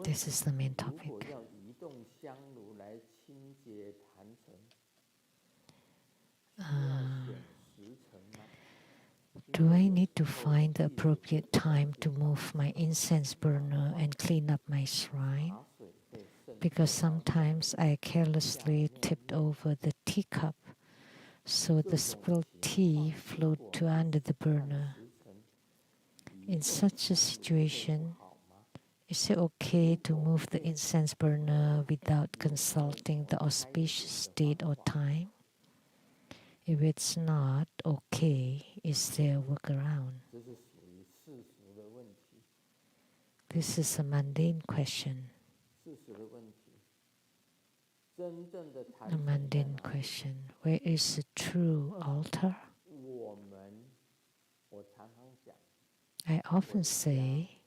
This is the main topic. Do I need to find the appropriate time to move my incense burner and clean up my shrine? Because sometimes I carelessly tipped over the teacup, so the spilled tea flowed to under the burner. In such a situation, is it okay to move the incense burner without consulting the auspicious date or time? If it's not okay, is there a workaround? This is a mundane question. A mundane question. Where is the true altar? I often say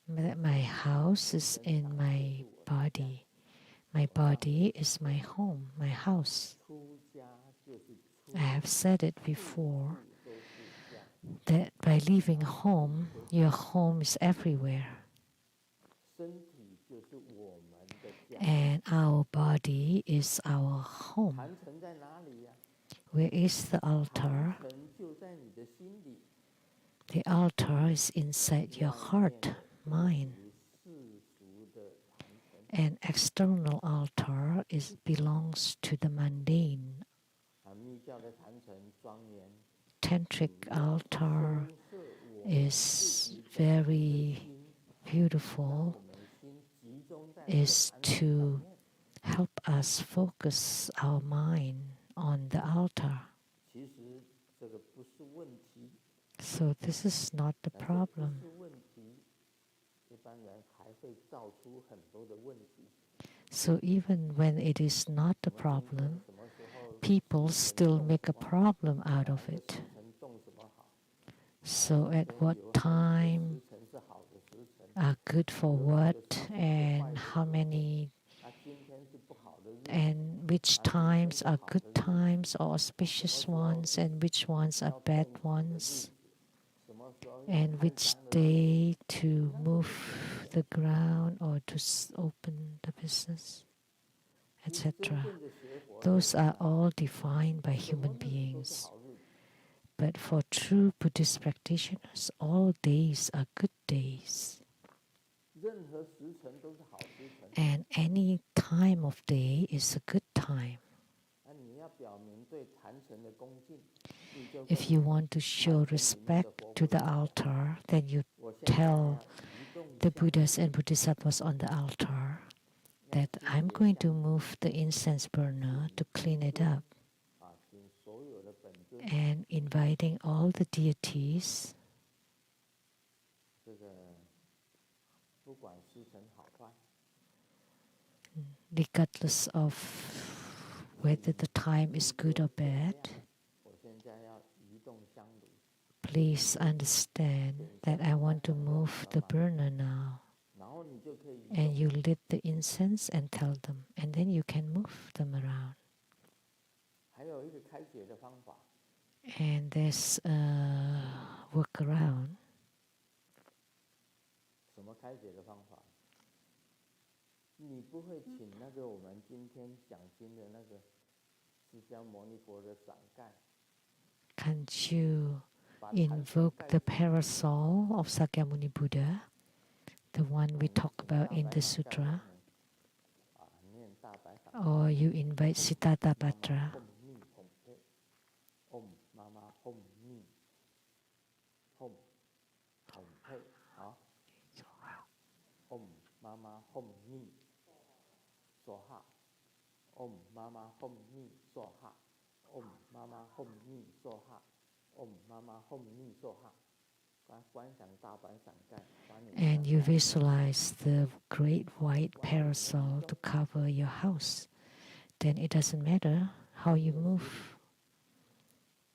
that my house is in my body. My body is my home, my house. I have said it before that by leaving home, your home is everywhere. And our body is our home. 坛城在哪里呀？ Where is the 坛 altar? 城就在你的心里。 The altar is inside your heart, mind. 世俗的坛城， An external altar belongs to the mundane. 密教的坛城庄严， Tantric altar is very beautiful, 我们心集中在 is to help us focus our mind on the altar. 其实这个不是问题， So this is not the 不 problem. 是问题，一般人还会造出很多的问题。 So even when it is not a problem, 什么时候 people still make a problem out of 哪个 it. 时辰动什么好？ So at 都 what 有很多 time 时辰是好的时辰， are good for what, and how many, 今天是不好的日子， and which times are good times or auspicious ones, and which ones are bad ones, 什么时候 and which day to move the ground or to open the business, 真 etc. 正的学佛 Those are all defined by human 都是 beings. 好日子。 But for true Buddhist practitioners, all days are good days. 任何时辰都是好时辰。 And any time of day is a good time. 那你要表明对坛城的恭敬，你就 If you want to show respect to the altar, then you 我现在 tell 要移动 the 香 Buddhas and Bodhisattvas on the altar that I'm going to move the incense burner to clean it up, 啊，请所有的本尊 and inviting all the deities, 这个不管时辰好坏， regardless of whether the time is good or bad. 我现在要移动香炉， Please understand that I want to move the burner now. 然后你就可以移 And 动。 you lit the incense and tell them, and then you can move them around. 还有一个开解的方法， And there's a workaround. 什么开解的方法？你不会请那个我们今天讲经的那个释迦牟尼佛的伞盖， Can't you 把坛城 invoke 盖 the 住 parasol of Sakyamuni Buddha, the one we talk about in the sutra? 啊，念大白伞。 Or you invite Siddhartha 吽密吽佩，唵妈妈吽密，吽吽佩，好，唵妈妈吽密，梭哈，唵妈妈吽密梭哈，唵妈妈吽密梭哈，唵妈妈吽密梭哈，观想大白伞盖，把你 and you visualize the great white parasol to cover your house. Then it doesn't matter how you move.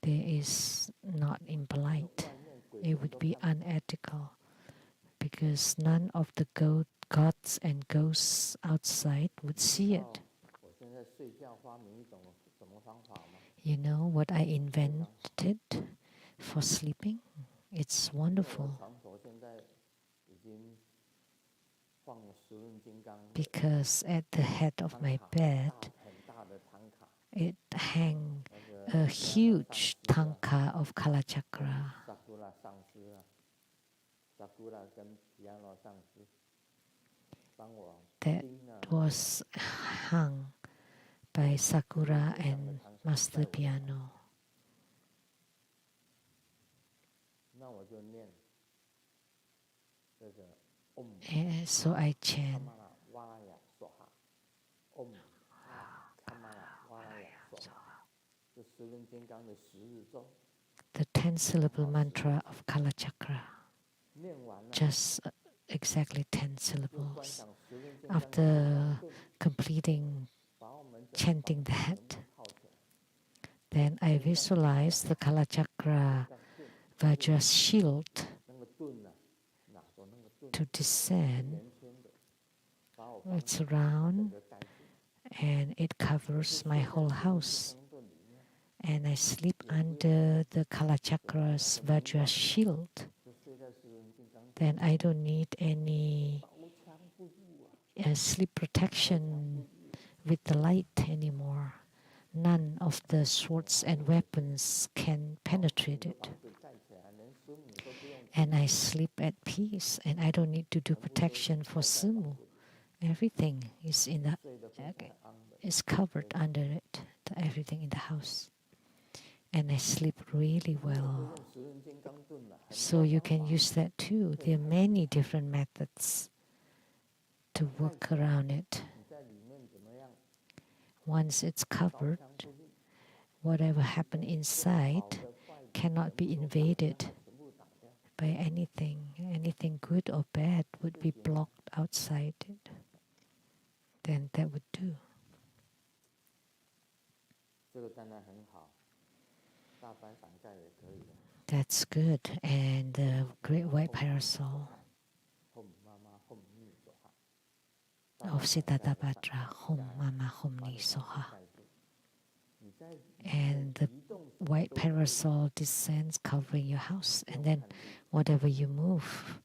There is not impolite. It would be unethical because none of the gods and ghosts outside would see it. 我现在睡觉发明一种什么方法吗？ You know what I invented for sleeping? It's 我 wonderful 床头现在已经放了十轮金刚， because at the head of my bed 很大的唐卡， it hang 那个 a huge tanka of Kalachakra 萨古拉上师啊，萨古拉跟皮亚诺上师帮我 that 钉了 was hung by Sakura and Master Piano. 那我就念这个唵 And so I chant 卡玛拉瓦拉雅梭哈，唵卡玛拉瓦拉雅梭哈，这十轮金刚的十日咒， the 10-syllable mantra of Kalachakra, 念完了 just exactly 10就观 syllables. 想十轮金刚 After completing 把我们 chanting that, 套起来， then I visualize the Kalachakra Vajra shield 那个盾啊，拿着那个盾 to descend. 圆圈的，把我房 It's 子 round 给盖住。 and it covers my whole house. And I sleep under the Kalachakra's Vajra shield. 就睡在十轮金刚， Then I don't need any 刀枪不入啊， sleep protection with the light anymore. None of the swords and weapons can penetrate it. And I sleep at peace, and I don't need to do protection for sumu. Everything is is covered under it, everything in the house. And I sleep really well. So you can use that too. There are many different methods to work around it. Once it's covered, whatever happened inside cannot be invaded by anything. Anything good or bad would be blocked outside it. Then that would do. That's good. And the great white parasol of Siddhartha Hum Mama Hum Ni Soha. And the white parasol descends covering your house, and then whatever you move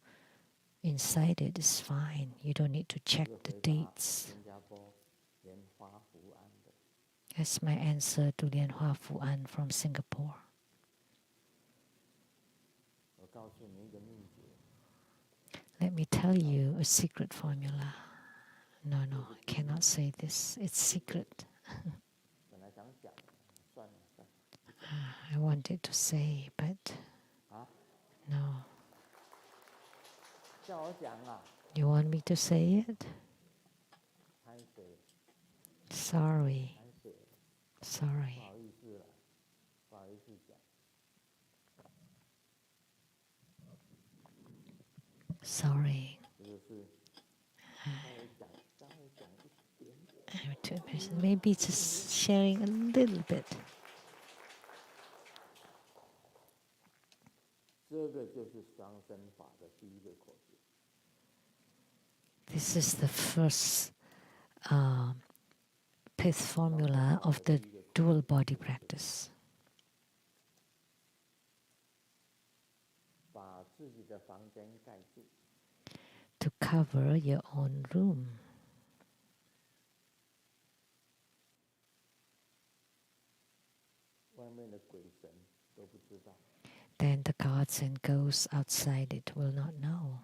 inside it is fine. You don't need to check the dates. That's my answer to Lianhua Fuan from Singapore. Let me tell you a secret formula. No, I cannot say this. It's secret. I wanted to say, but no. You want me to say it? Sorry. Maybe just sharing a little bit. This is the first fifth formula of the dual body practice. To cover your own room. Then the gods and ghosts outside it will not know.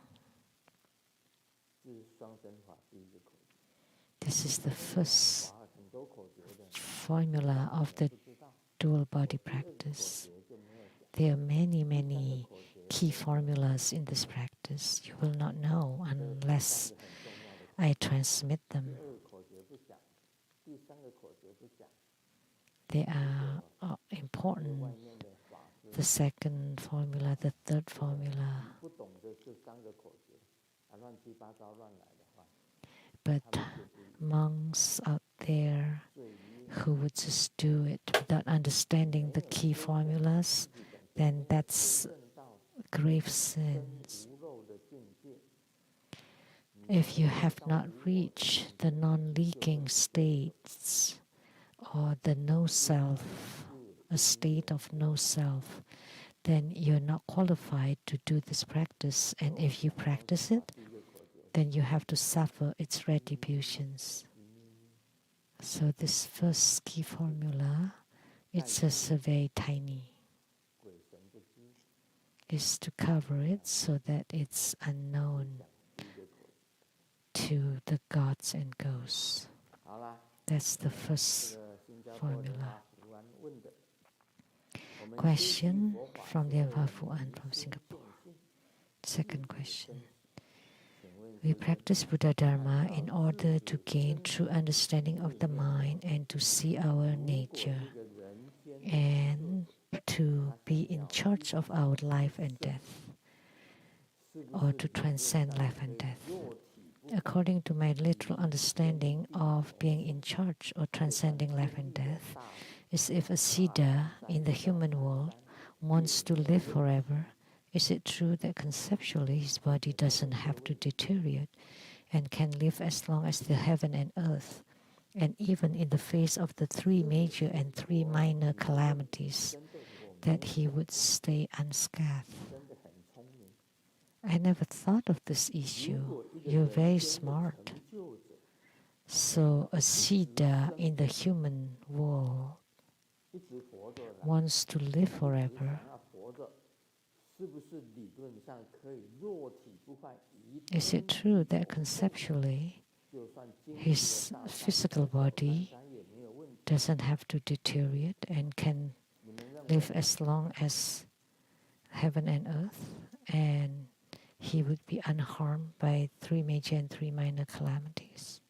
This is the first formula of the dual body practice. There are many key formulas in this practice. You will not know unless I transmit them. They are important. The second formula, the third formula. But monks out there who would just do it without understanding the key formulas, then that's grave sins. If you have not reached the non-leaking states or the no-self, a state of no-self, then you're not qualified to do this practice. And if you practice it, then you have to suffer its retributions. So this first key formula, it's just very tiny. Is to cover it so that it's unknown to the gods and ghosts. That's the first formula. Question from Lianhua Fuan from Singapore. Second question. We practice Buddha Dharma in order to gain true understanding of the mind and to see our nature and to be in charge of our life and death, or to transcend life and death. According to my literal understanding of being in charge or transcending life and death, is if a Siddha in the human world wants to live forever, is it true that conceptually his body doesn't have to deteriorate and can live as long as the heaven and earth, and even in the face of the 3 major and 3 minor calamities, that he would stay unscathed? I never thought of this issue. You're very smart. So a Siddha in the human world 一直活着的， wants to live 只是 forever. 想要活着，是不是理论上可以肉体不坏，一 Is it 天 true that conceptually 就算经历了 his 大山 physical 再走 body 山也没有问题？ doesn't have to deteriorate and can 你们认为 live as long as heaven and earth, and he would be unharmed by 3 major and 3 minor calamities?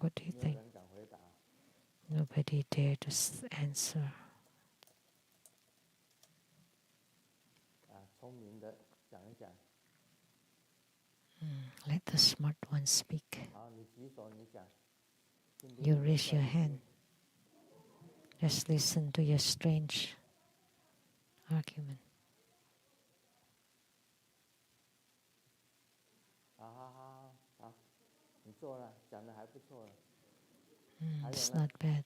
What do you 没有 think? 人敢回答。 Nobody dare to answer. 啊，聪明的讲一讲。 Let the smart one speak. 好，你举手，你讲。听听 You 你的 raise your 转 hand. 接。 Just listen to your strange argument. 好好好好，你做了，讲的还不错了。还有 It's 呢？ not bad.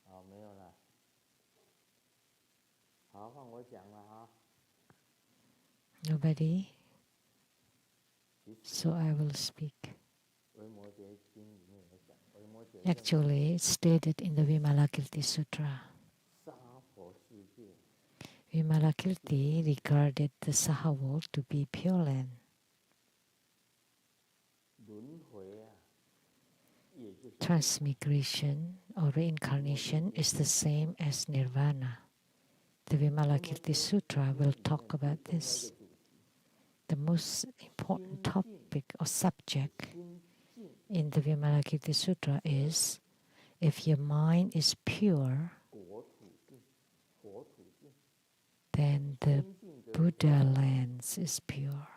好，没有了。好，换我讲了啊。 Nobody? 其实 So I will speak. 维摩诘经里面有讲，维摩诘认为 Actually, it's stated in the Vimalakirti Sutra. 娑婆世界 Vimalakirti regarded the Saha world to be Pure Land. 轮回啊，也就是 Transmigration or reincarnation is the same as Nirvana. The Vimalakirti Sutra will talk about this. The most important topic or subject 心境 in the Vimalakirti Sutra is if your mind is pure, 国土性、佛土性， then the 清净的 Buddha lands is pure.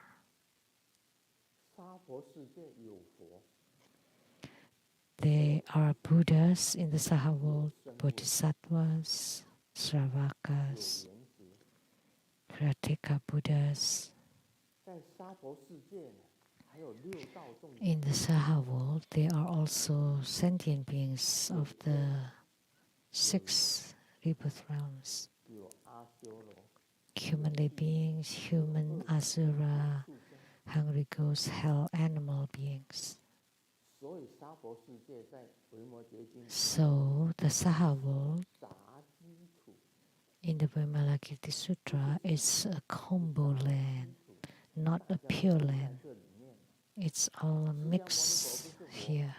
娑婆世界有佛， There are Buddhas in the Saha world, Bodhisattvas, 有 Sravakas, 颜值。 Prateka Buddhas. 在娑婆世界呢，还有六道众生， In the Saha world, there are also sentient beings of the 6 rebirth realms. 有阿修罗， Humanly beings, human, asura, 畜生。 hungry ghosts, hell, animal beings. 所以娑婆世界在维摩诘经 So the Saha world 杂基础， in the Vimalakirti Sutra is a combo land, not a 大家 pure 都在 land. 这里面。 It's all mixed here.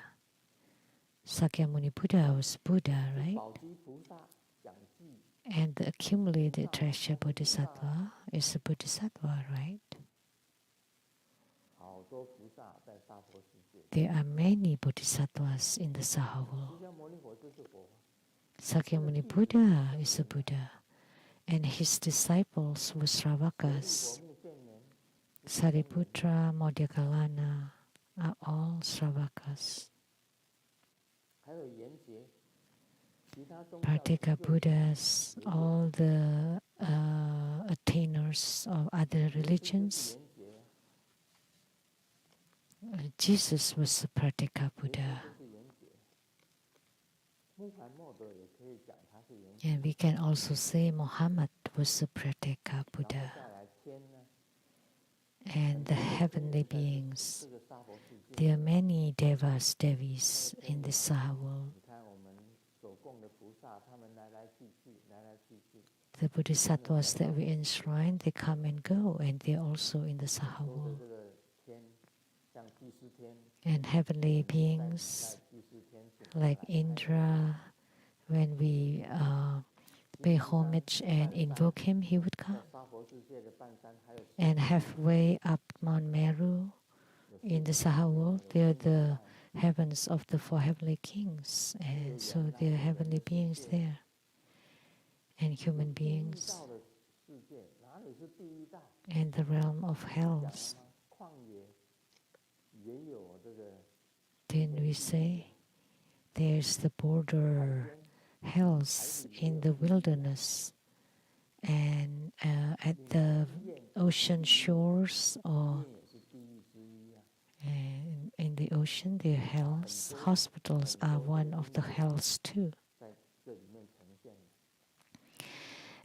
Sakyamuni Buddha was Buddha, right? 宝积菩萨讲记， And the accumulated treasure Bodhisattva is a Bodhisattva, right? 好多菩萨在娑婆世界。 There are many Bodhisattvas in the Saha 释 world. 迦牟尼佛就是佛， Sakyamuni Buddha is a Buddha, and his disciples were 舍利 Sravakas. 佛、目犍连、 Sariputra, Madhyakalana are all Sravakas. 还有严劫，其他宗教的 Prateka 各 Buddhas, all the attainers of other 耶稣就是 religions. 严劫， Jesus was a Prateka 耶稣 Buddha. 就是严劫。穆罕默德也可以讲他是严劫， And we can also say Muhammad was a Prateka 然后 Buddha. 再来天呢， And the heavenly beings. 这个娑婆世界， There are many devas, devis in the Saha world. 你看我们所供的菩萨，他们来来去去，来来去去， The Bodhisattvas that we enshrine, they come and go, and they're also in the Saha 都是 world. 这个天，像祭司天， And heavenly 在 beings 祭司天请 like 来 Indra, when we pay homage and invoke him, he would 在 come. 娑婆世界的半山，还有 And halfway up Mount Meru, in the Saha world, there are the heavens of the 4 heavenly kings, and so there are heavenly beings there, and human 地狱 beings, 道的世界，哪里是地狱道？ and the realm of 讲了 hells. 吗？旷野也有这个 Then we say there's the border 天， hells in the wilderness, and at the ocean shores or in the ocean, the health hospitals are one of the hells too.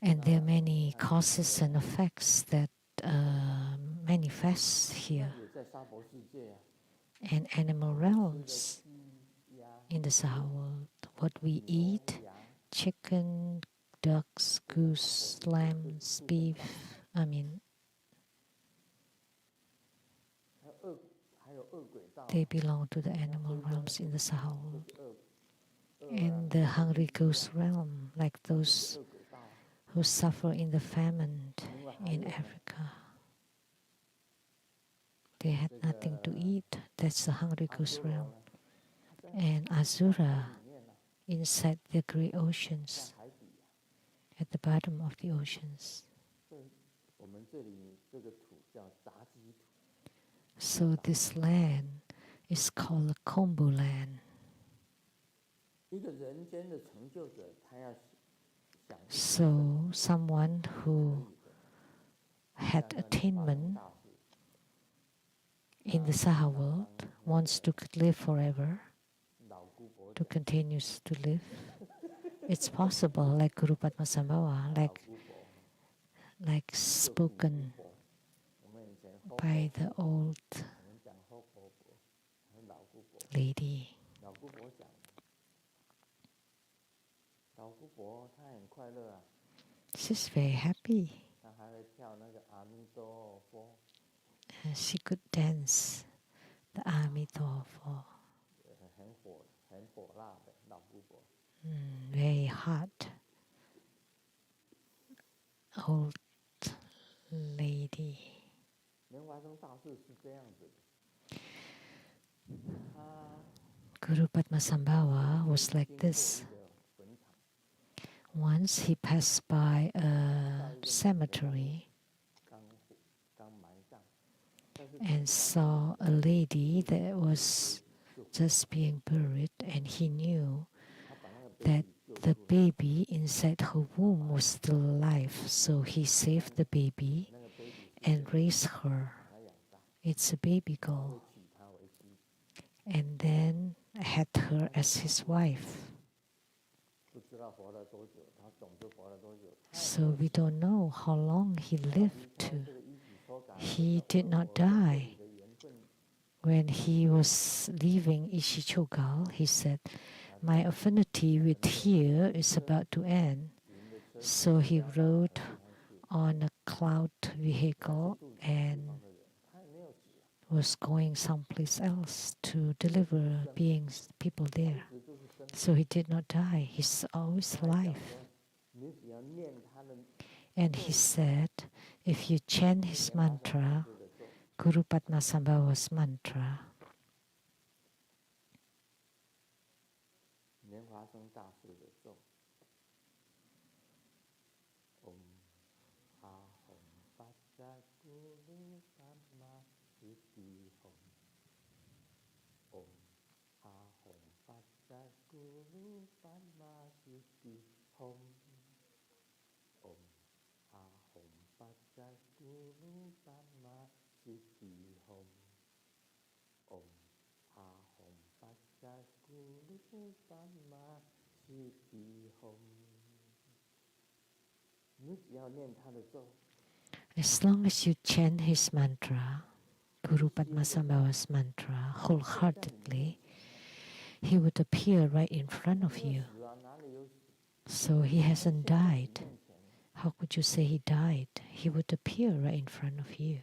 And there are many causes and effects that manifest here. And animal realms in the Saha world, what we eat, chicken, ducks, goose, lambs, beef, they belong to the animal realms in the Saha world. In the hungry ghost realm, like those who suffer in the famine in Africa. They had nothing to eat. That's the hungry ghost realm. And Asura inside the great oceans, at the bottom of the oceans. So this land is called the Kombu land. So someone who had attainment in the Saha world wants to live forever, to continue to live. It's possible, like Guru Padmasambhava, like spoken by the old lady. She's very happy. She could dance the Amitabha. Very hot old lady. Guru Padmasambhava was like this. Once he passed by a cemetery and saw a lady that was just being buried, and he knew that the baby inside her womb was still alive. So he saved the baby and raised her. It's a baby girl. And then had her as his wife. So we don't know how long he lived. He did not die. When he was leaving Ishichogal, he said, "My affinity with here is about to end." So he rode on a cloud vehicle and was going someplace else to deliver people there. So he did not die. He's always alive. And he said, if you chant his mantra, Guru Padmasambhava's mantra, as long as you chant his mantra, Guru Padmasambhava's mantra, wholeheartedly, he would appear right in front of you. So he hasn't died. How could you say he died? He would appear right in front of you.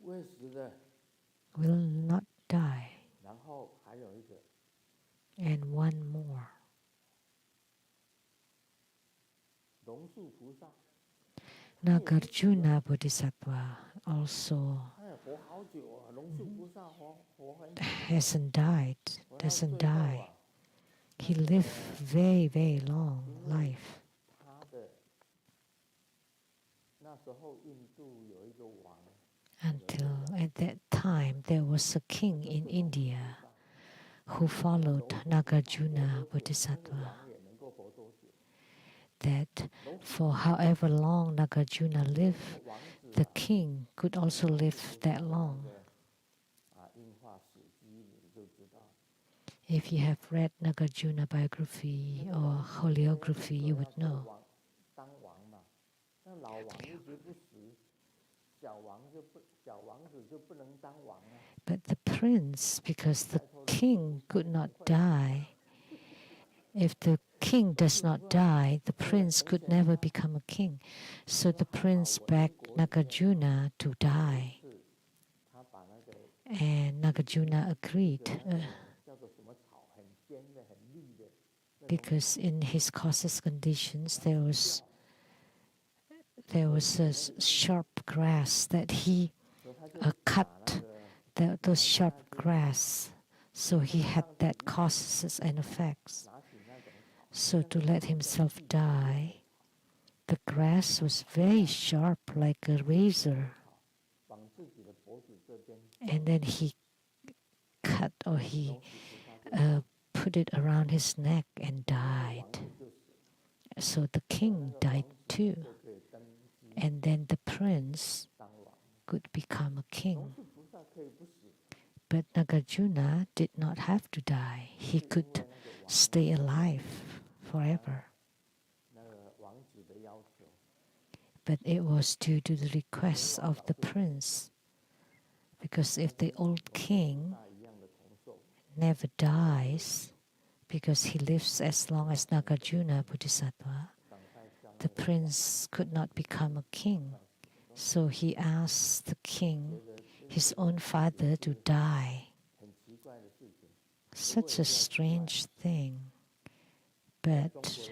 Will not die. And one more. Nagarjuna Bodhisattva also hasn't died, doesn't die. He lived very, very long life. Until at that time there was a king in India who followed Nagarjuna Bodhisattva. that for however long Nagarjuna lived, the king could also live that long. If you have read Nagarjuna biography or holiography, you would know. But the prince, because the king could not die, if the king does not die, the prince could never become a king. So the prince begged Nagarjuna to die. And Nagarjuna agreed because in his causes conditions there was a sharp grass that he cut those sharp grass, so he had that causes and effects. So to let himself die, the grass was very sharp like a razor, and then he cut or he put it around his neck and died. So the king died too, and then the prince could become a king. But Nagarjuna did not have to die. He could stay alive forever. But it was due to the request of the prince, because if the old king never dies, because he lives as long as Nagarjuna Bodhisattva, the prince could not become a king. So he asked the king, his own father, to die. Such a strange thing, but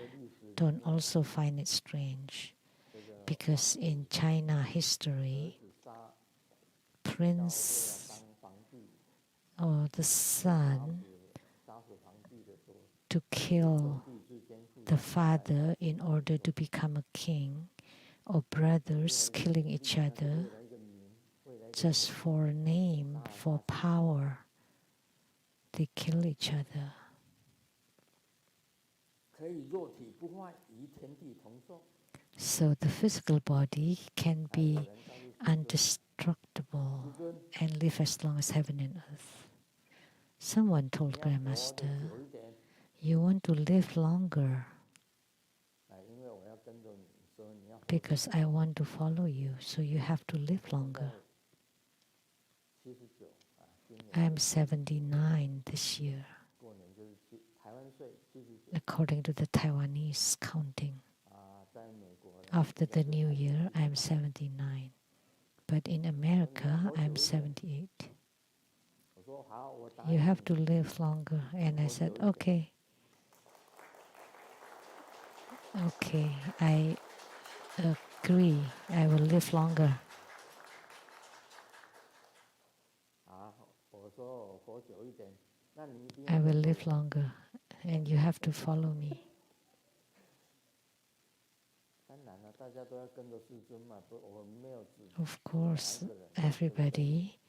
don't also find it strange, because in China history, prince or the son to kill the father in order to become a king, or brothers killing each other just for a name, for power. They kill each other. So the physical body can be indestructible and live as long as heaven and earth. Someone told Grandmaster, you want to live longer because I want to follow you, so you have to live longer. I am 79 this year, according to the Taiwanese counting. After the new year, I am 79. But in America, I am 78. You have to live longer. And I said, okay. Okay, I agree. I will live longer. I will live longer, and you have to follow me. Of course, everybody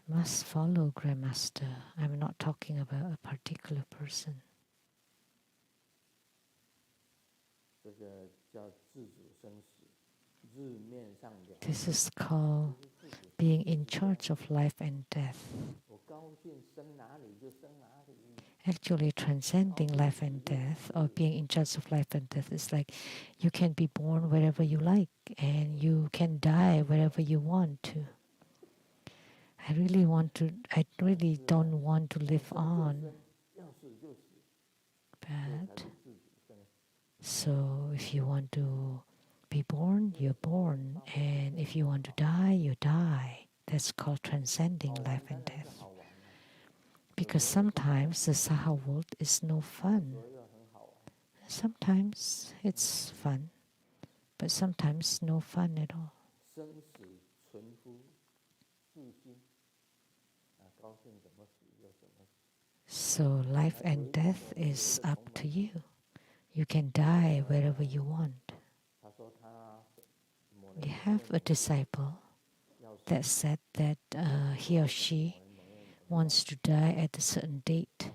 must follow Grandmaster. I'm not talking about a particular person. This is called being in charge of life and death. Actually, transcending life and death, or being in charge of life and death, is like you can be born wherever you like, and you can die wherever you want to. I really don't want to live on. But so if you want to be born, you're born. And if you want to die, you die. That's called transcending life and death. Because sometimes the Saha world is no fun. Sometimes it's fun, but sometimes no fun at all. So life and death is up to you. You can die wherever you want. We have a disciple that said that he or she wants to die at a certain date,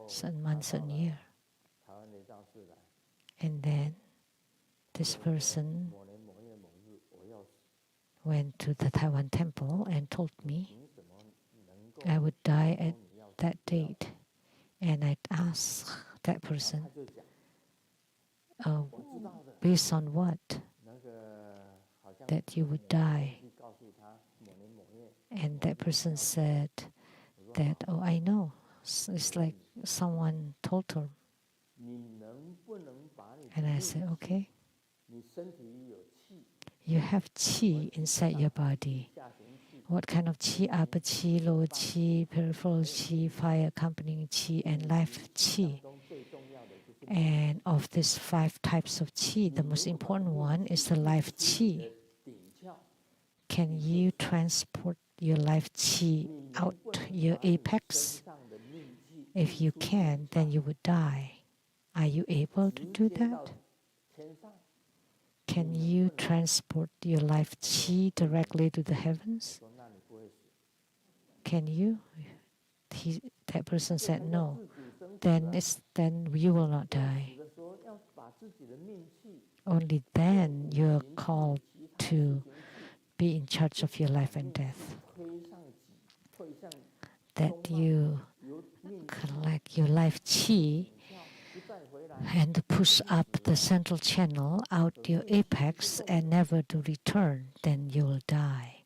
certain month, certain year. And then this person 某年某月某日我要死， went to the Taiwan temple and told me 凭什么能够 I would die 说 at 你要死 that 不要 date. And I'd ask that 然后 person, 他就讲， 我知道的， based on what 那个好像 that you would 某个 die. 东西告诉他某年某月， And that person said 我说 that, 好， oh, I know. It's like someone told her. 你能不能把你的 And I 命 said, 气， okay, 你身体里有气， you have qi inside your body. 下行气， What kind of qi? Upper qi, lower qi, peripheral qi, fire accompanying qi, and life 当 qi. 中最重要的就是 And of these 5 types of qi, the most important one is the life 是你 qi. 的顶窍， Can you transport your life qi 你 out 能不能 your 把你 apex? 身上的命气 If you 运出 can, 天 then you would die. Are you able to 上， do 直接到 that? 天上， Can you transport your life qi directly to the heavens? 说那你不会死， Can you? That person 这才 said 叫 no. 自主生死 Then 啊！ then you will not 要 die. 死的时候要把自己的命气 Only then you're called 其他 to 事情 be in charge of your life and death. 推上己，推向 That 中脉 you 由命气 collect your life qi 顶窍不再回来， and push up the central channel out your apex and never to return, then you will die.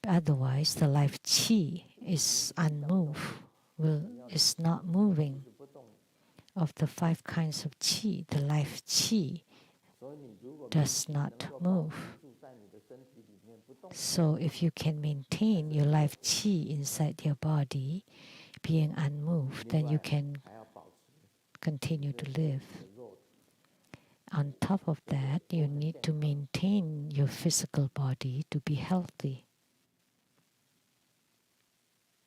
Otherwise, the life qi is unmoved, is not moving. 是不动的。 Of the 5 kinds of qi, the life qi 所以你如果 does 能 not 够 move. 住在你的身体里面不动， So if you can maintain your life qi inside your body, being unmoved, 另 then you 外 can 还要保持 continue 你 to 的 live. 身体的肉体。 On top of that, you need to maintain your physical body to be healthy.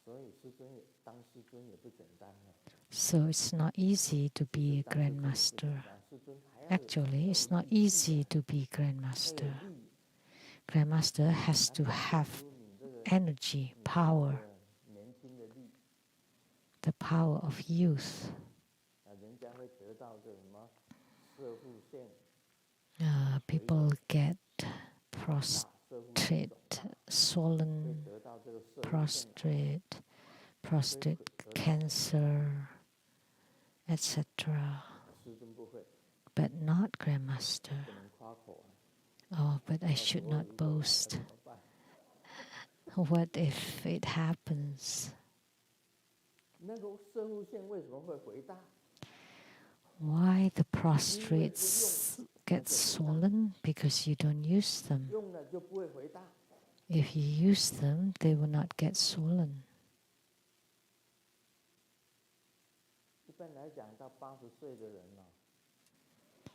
所以师尊也当师尊也不简单了。 So it's not easy to be a 当师尊也不简 grandmaster. 单师尊还要有 Actually, it's not easy to be 还有 grandmaster. 力， Grandmaster has 他 to 展 have 现出你这个 energy, 你这 power, 个年轻的力， the power of youth. 人家会得到这什么射护线、 People get 大射护线 prostrate, 肿大，会 swollen 得到这个射护线 prostate cancer, etc. 师尊不会， But not grandmaster. 不能夸口啊。 Oh, but I should not boast. 怎么办？ What if it happens? 那个射护线为什么会回大？ Why the prostrates get swollen? Because you don't use them. 用了就不会回大。 If you use them, they will not get swollen. 一般来讲，到80岁的人呢、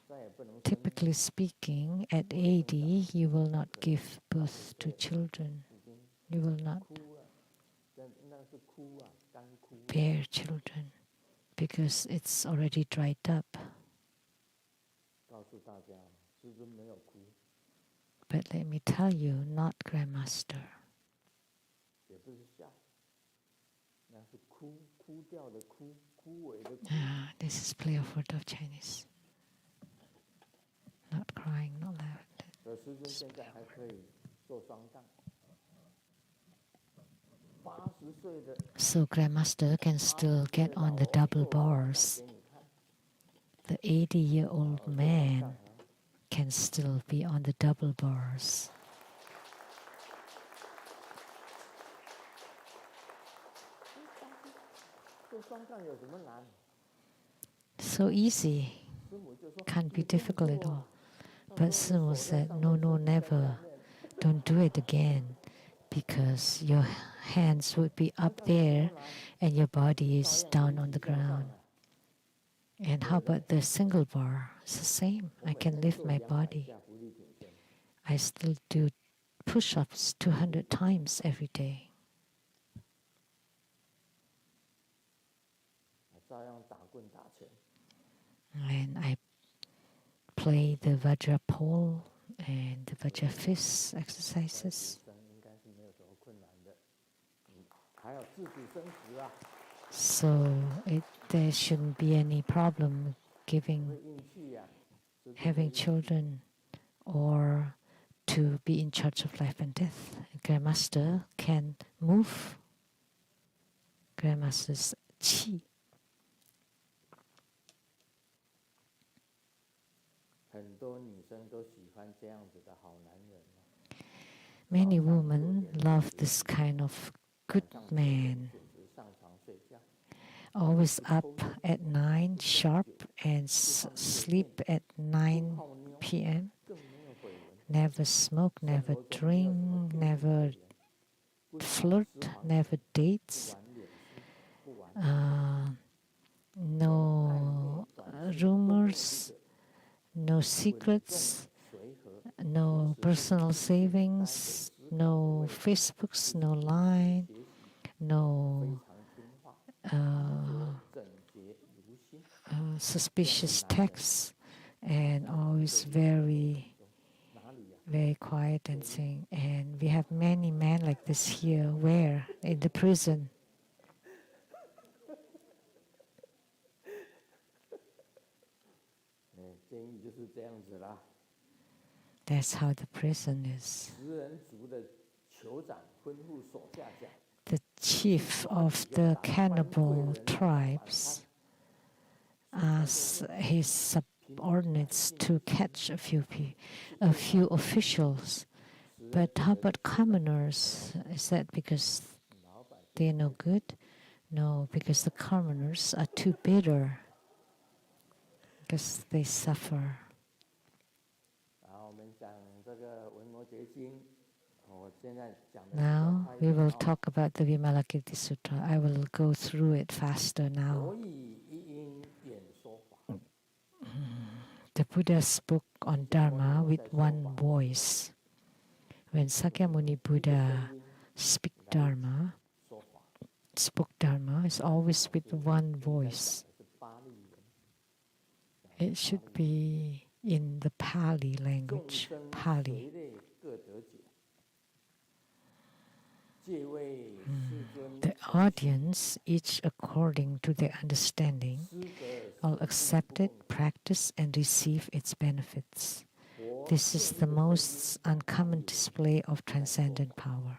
再也不能生 Typically speaking, at 80, you will not give birth to children. 已经 You will not 哭了，那是哭啊，干哭。 bear children because it's already dried up. 告诉大家，师尊没有哭， But let me tell you, not grandmaster. 也不是笑，那是哭，哭掉的哭，枯萎的哭。 This is play of word of Chinese. Not crying, not loud. 所以师尊现在还可以做双杠。80岁的 So grandmaster can still get on the double bars. 给你看， The 80-year-old man can still be on the double bars. 做双杠有什么难？ So easy, 师母就说 can't be 你不能 difficult at 做 all. 啊 But Sumo said, no, no, never. Don't do it again because your hands would be up there and your body is down on the ground. And how about the single bar? It's the same. I can lift my body. I still do push-ups 200 times every day. 照样打棍打拳。 And I play the Vajra pole and the Vajra fist exercises. 生应该是没有什么困难的，还有自主生殖啊， So there shouldn't be any problem 会 giving, 运气呀、啊， having children. or to be in charge of life and death. Grandmaster can move Grandmaster's qi. 很多女生都喜欢这样子的好男人。 Many women love this kind of good man, 准时上床睡觉， always up at 9 sharp and sleep at 9 p.m. 更没有绯闻， Never smoke, never drink, never flirt, never dates. 玩脸书，不玩 No rumors, no secrets, 随和， no personal savings, no Facebooks, no Line, 非 no 常听话， 整洁如新， suspicious texts, and always very, 哪里呀、 very quiet and sing. And we have many men like this here. Where? In the prison. 监狱就是这样子啦。 That's how the prison is. 食人族的酋长吩咐手下讲， The chief of the cannibal tribes asks his subordinates to catch a few officials. But how about commoners? Is that because they're no good? No, because the commoners are too bitter, because they suffer. 然后我们讲这个维摩诘经，我现在讲的 Now we will talk about the Vimalakirti Sutra. I will go through it faster now. 所以一因演说法， The Buddha spoke on Dharma with one voice. When Sakyamuni Buddha spoke Dharma, 说法 it's always with one voice. 是巴利人， It should be in the Pali 众 language. 生 Pali. 随类各得解，借为世尊 The audience, each according to their understanding, 师得 all accept it, practice, and receive its benefits. This is the most uncommon display of transcendent power.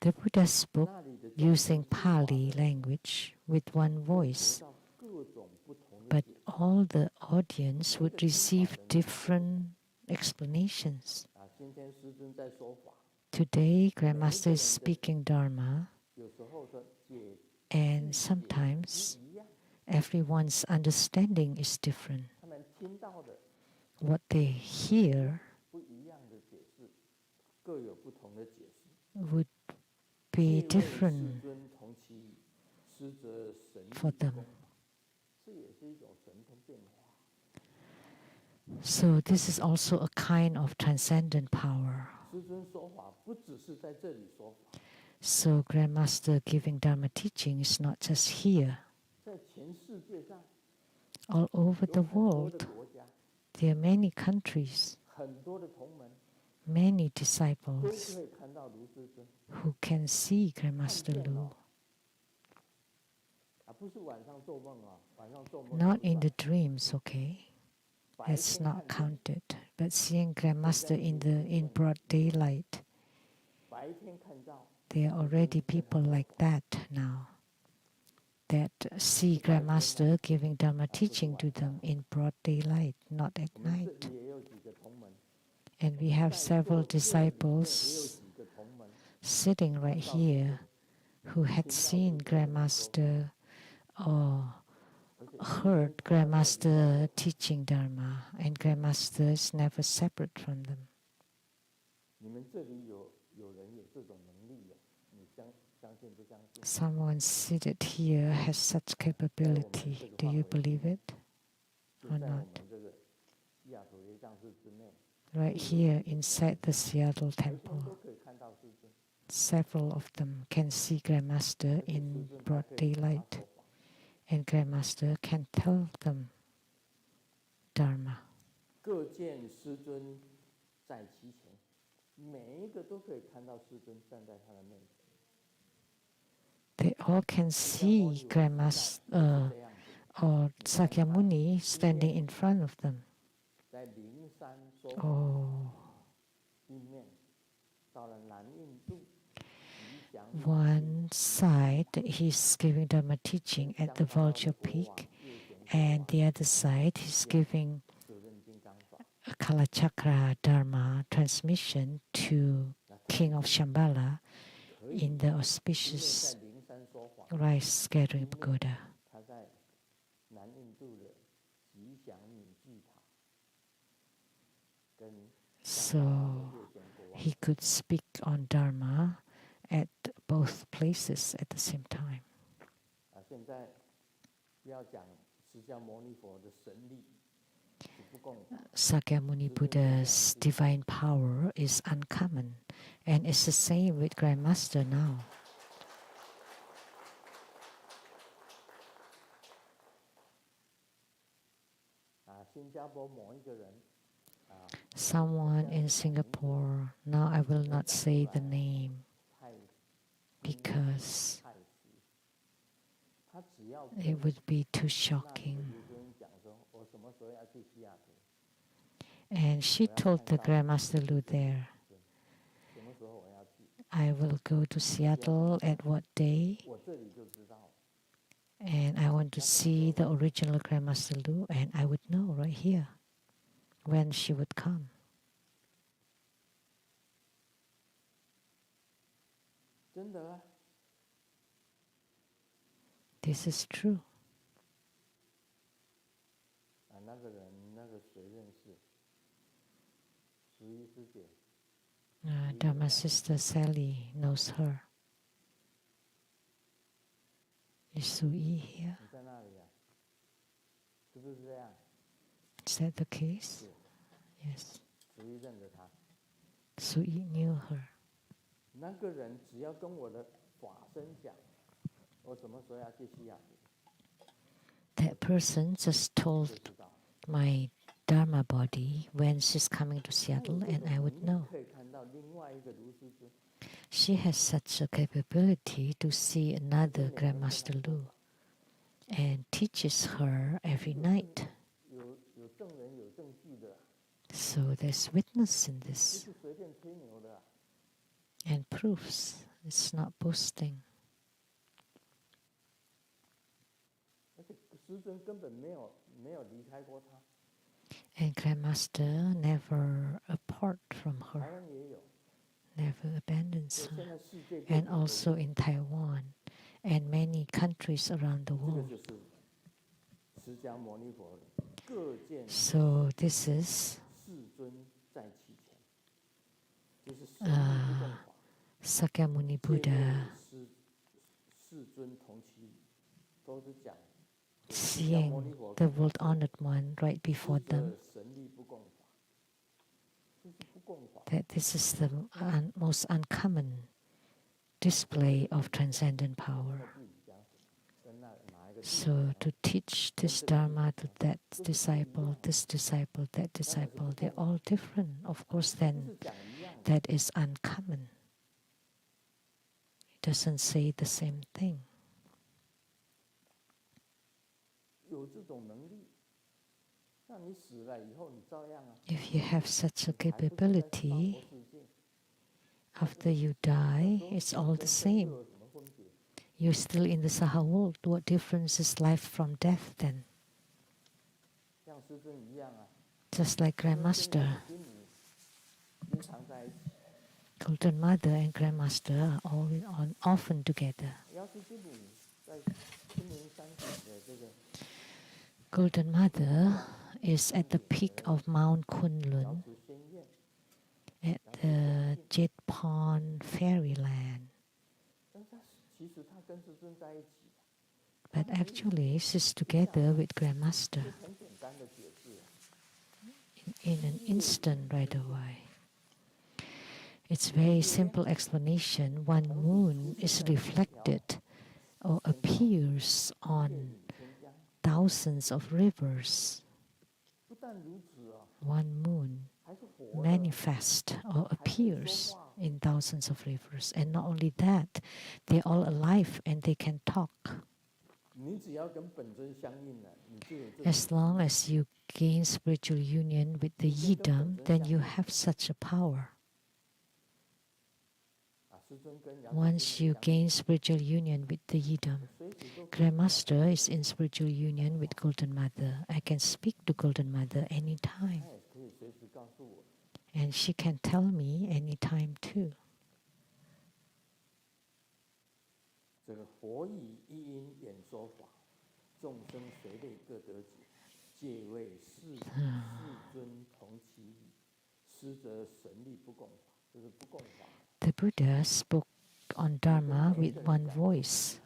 The Buddha spoke 那里的 using Pali language with one voice, 到各种不同的 but 解 all the audience would receive different explanations. 啊。今天师尊在说法， Today, Grandmaster is speaking Dharma, 有时候的解 and sometimes 不一样， everyone's understanding is different. 他们听到的 What they hear 不一样的解释，各有不同的解释。 would 借 be 为 different 世尊同其师则神 for 力 them. 功法，这也是一种神通变化。 So this is also a kind of transcendent power. 师尊说法不只是在这里说法， So Grandmaster giving Dharma teaching is not just here. 在全世界上 All over 有 the 很多 world, 的国家， there are many countries, 很多的同门 many 都 disciples 可以看到卢师尊， who can see Grandmaster 看见 Lu. 哦啊，不是晚上做梦啊，晚上做梦 Not 不 in 算 the dreams, okay? 白 That's 天 not 看见， counted. But seeing Grandmaster in broad daylight, 白天看到， there are already people like that now that see Grandmaster giving Dharma teaching to them in broad daylight, not at 我们 night. 这里也有几个同门， And we have 在座 several 这里面也有 disciples 几个同门， sitting right here who had seen Grandmaster or 而且 heard Grandmaster teaching Dharma, and Grandmaster is never separate from them. 你们这里有人有这种能力的，你相信不相信？ Someone seated here has such capability. Do you believe it 就 or 在我 not? 们这个西雅图的藏寺之内， Right here inside the Seattle 白天 temple, 都可以看到师尊， several of them can see Grandmaster 而且师 in 尊还 broad 可以跟他 daylight, 说法。 and Grandmaster can tell them Dharma. 各见师尊在其前，每一个都可以看到师尊站在他的面前。 They all can see Grandmaster or Sakyamuni standing in front of them. 在灵山说法 Oh, 一面，到了南印度吉祥语 one side he's giving Dharma teaching at the Vulture Peak, and the other side he's giving 就任金刚法。 a Kalachakra Dharma transmission to King of Shambhala 可以， in the 因为 auspicious 在灵山说法， rice gathering pagoda. 他在南印度的吉祥敏具塔，跟 So 月仙国王 he could speak on Dharma at both places at the same time. 现在要讲释迦牟尼佛的神力是不共法， Sakyamuni Buddha's divine power is uncommon, and it's the same with Grandmaster now. 新加坡某一个人 Someone in Singapore, now I will not say the name 太 because 太死，他只要 it would be too 那 shocking. 刘先生讲说，我什么时候要去西雅图， And she told the Grandmaster Lu there, 什么时候我要去， I will go to Seattle at what day, 我这里就知道了。 and I want to see the original Grandmaster Lu, and I would know right here when she would come. 真的啊， This is true. 那个人那个谁认识？十一师姐， Dharma sister Sally knows her. Is Sui here? 你在那里啊？是不是这样？ Is that the case? 是， Yes. 十一认得他。 Sui knew her. 那个人只要跟我的法身讲，我什么时候要去西雅图， That person just told 就知道。 my Dharma body when she's coming to 他 Seattle, 有这 and 种 I 能 would 力 know. 可以看到另外一个卢师尊， She has such a capability to see another Grandmaster Lu and teaches her every night. 有证人有证据的， So there's witness in 不 this 是随便吹牛的。 and proofs. It's not boasting. 而且师尊根本没有离开过他， And Grandmaster never apart from 台 her, 湾也有。 never abandons 所以现 her. 在世界各 And 地都 also in Taiwan and many countries around the 这个 world. 就是释迦牟尼佛各见 So this is 世尊在其前，就是神力不共法， Sakyamuni 皆若 Buddha 世尊同其理，都是讲释迦 seeing 牟尼佛 the world honored one right before 这 them, 个神力不共法，这是不共法。 that this is the most uncommon display of transcendent 那 power. 弟子讲跟哪一个弟子 So to teach this Dharma to that disciple, that disciple, they're all different. Of course, 不 then 是讲一样的， that is uncommon. It doesn't say the same thing. 有这种能力，那你死了以后你照样啊， If you have such a 还不是在娑 capability, 婆世界， after you die, 说 it's 死 all 跟 the 生 same. 又有什么分别？ You're still in the Saha world. What difference is life from death then? 像师尊一样啊， Just like 跟 Grandmaster, 心里经常在一起。 Golden Mother and Grandmaster are often together. 要是经理在青云山顶的这个 Golden Mother is at the peak of Mount 瑶 Kunlun 池仙苑， at the Jet Pond Fairyland. 但是其实他跟师尊在一起， But actually, she's together with 就 Grandmaster 很简单的解释。 in an instant right away. It's very simple explanation. One moon is reflected or appears on thousands of rivers. 不但如此啊， One moon 还是活的。 manifest or appears in thousands of rivers. And not only that, they're all alive and they can talk. 你只要跟本尊相应了，你就有这种 As long as you gain spiritual union with the yidam, then you have such a power. Once you gain spiritual union with the yidam, Grandmaster is in spiritual union with Golden Mother. I can speak to Golden Mother anytime. And she can tell me anytime too. The Buddha spoke on Dharma with one voice.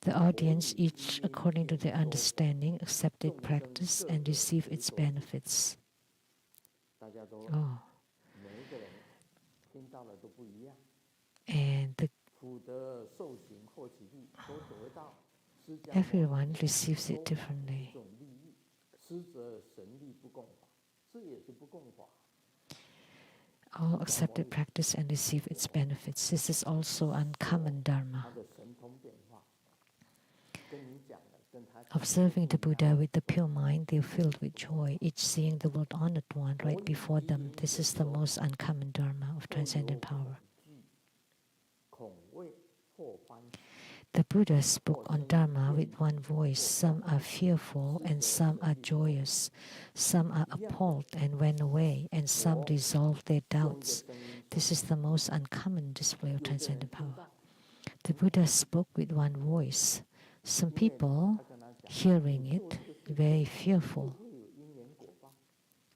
The audience, each according to their understanding, accepted practice and received its benefits. Oh. And everyone receives it differently. All accepted practice and receive its benefits. This is also uncommon Dharma. Observing the Buddha with the pure mind, they are filled with joy, each seeing the world honored one right before them. This is the most uncommon Dharma of transcendent power. The Buddha spoke on Dharma with one voice. Some are fearful and some are joyous. Some are appalled and went away, and some resolved their doubts. This is the most uncommon display of transcendent power. The Buddha spoke with one voice. Some people, hearing it, very fearful,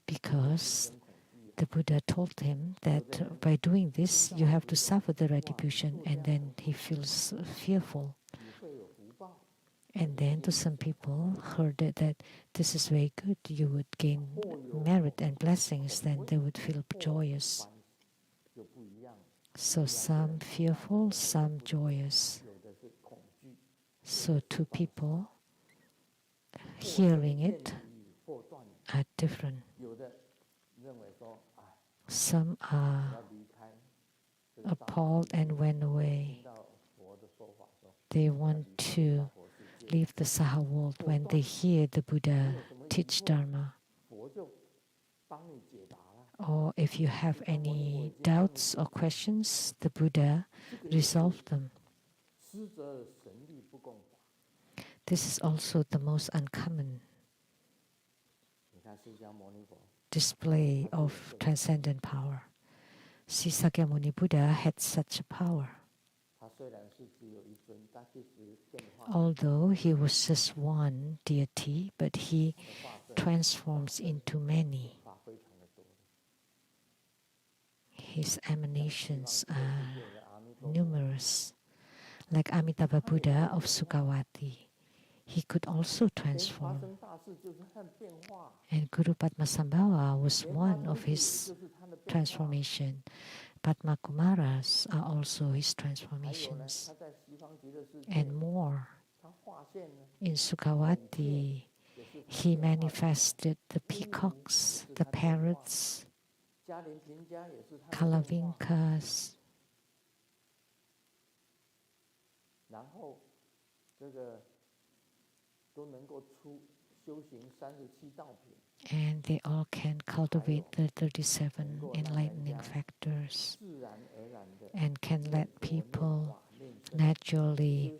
because the Buddha told him that by doing this, you have to suffer the retribution, and then he feels fearful. And then to some people heard that this is very good, you would gain merit and blessings, then they would feel joyous. So some fearful, some joyous. So two people hearing it are different. Some are appalled and went away. They want to leave the Saha world when they hear the Buddha teach Dharma. Or if you have any doubts or questions, the Buddha resolved them. This is also the most uncommon display of transcendent power. Sri Sakyamuni Buddha had such a power. Although he was just one deity, but he transforms into many. His emanations are numerous. Like Amitabha Buddha of Sukhavati, he could also transform. And Guru Padmasambhava was one of his transformation. Padma Kumaras are also his transformations. And more. In Sukhavati, he manifested the peacocks, the parrots, kalavinkas. And they all can cultivate the 37 enlightening factors and can let people naturally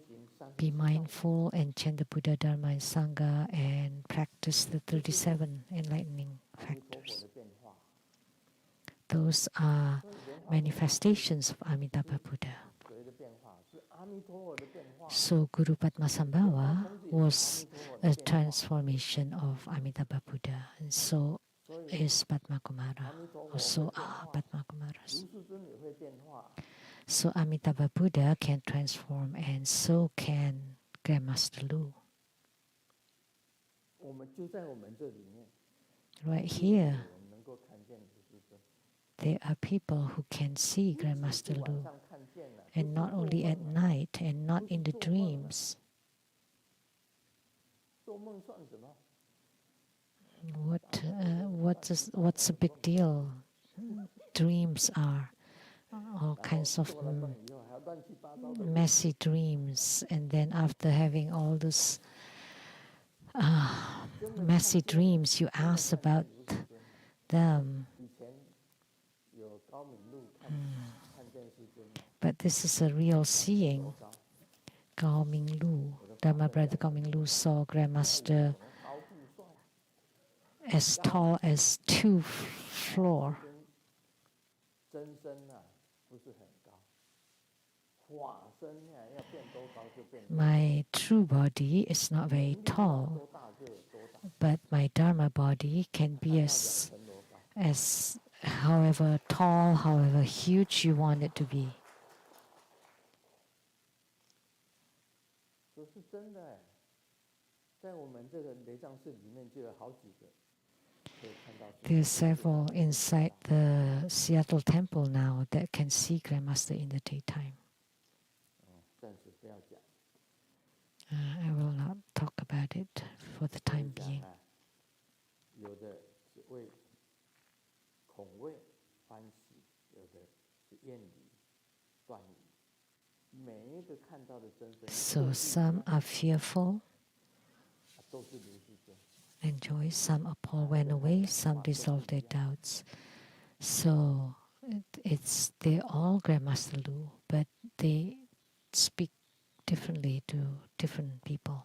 be mindful and chant the Buddha, Dharma, and Sangha and practice the 37 enlightening factors. Those are manifestations of Amitabha Buddha. So Guru Padmasambhava was a transformation of Amitabha Buddha, and so is Padma Kumara. Also are Padma Kumaras. So Amitabha Buddha can transform, and so can Grandmaster Lu. Right here, there are people who can see Grandmaster Lu. And not only at night and not in the dreams. What's a big deal? Dreams are all kinds of messy dreams, and then after having all this messy dreams, you ask about them. But this is a real seeing. Gao Ming Lu, Dharma brother Gao Ming Lu saw Grandmaster as tall as 2 floors. My true body is not very tall, but my Dharma body can be as however tall, however huge you want it to be. There are several inside the Seattle temple now that can see Grandmaster in the daytime. I will not talk about it for the time being. So some are fearful, enjoy, some appalled, went away, some dissolved their doubts. So they're all Grandmaster Lu, but they speak differently to different people.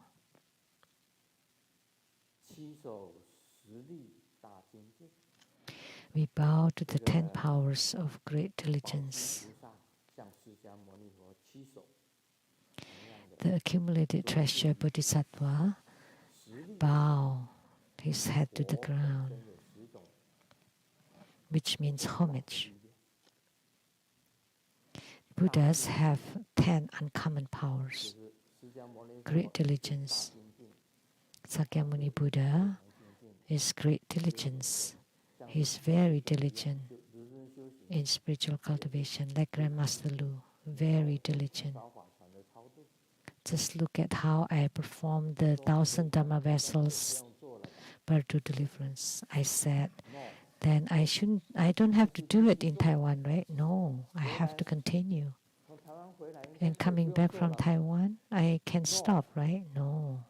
We bow to the 10 powers of great diligence. The accumulated treasure Bodhisattva bow his head to the ground, which means homage. Buddhas have 10 uncommon powers. Great diligence. Sakyamuni Buddha is great diligence. He is very diligent in spiritual cultivation, like Grandmaster Lu, very diligent. Just look at how I performed the 1,000 Dharma vessels birth to deliverance. I said, then I don't have to do it in Taiwan, right? No, I have to continue. And coming back from Taiwan, I can stop, right? No.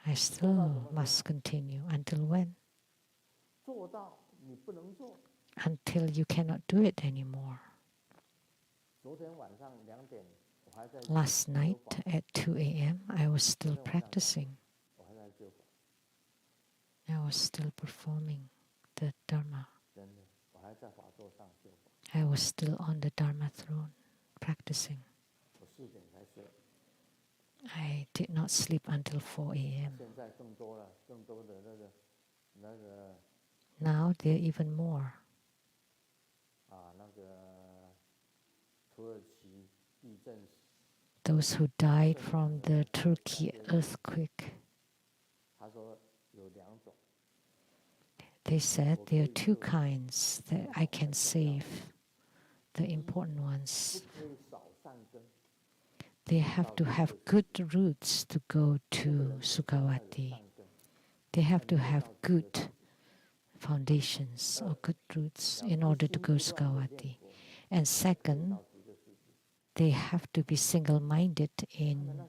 I still must continue. Until when? Until you cannot do it anymore. Last night at 2 a.m., I was still practicing. I was still performing the Dharma. I was still on the Dharma throne, practicing. I did not sleep until 4 a.m. Now there are even more. Those who died from the Turkey earthquake. They said there are 2 kinds that I can save, the important ones. They have to have good roots to go to Sukhavati. They have to have good foundations or good roots in order to go to Sukhavati. And second, they have to be single-minded in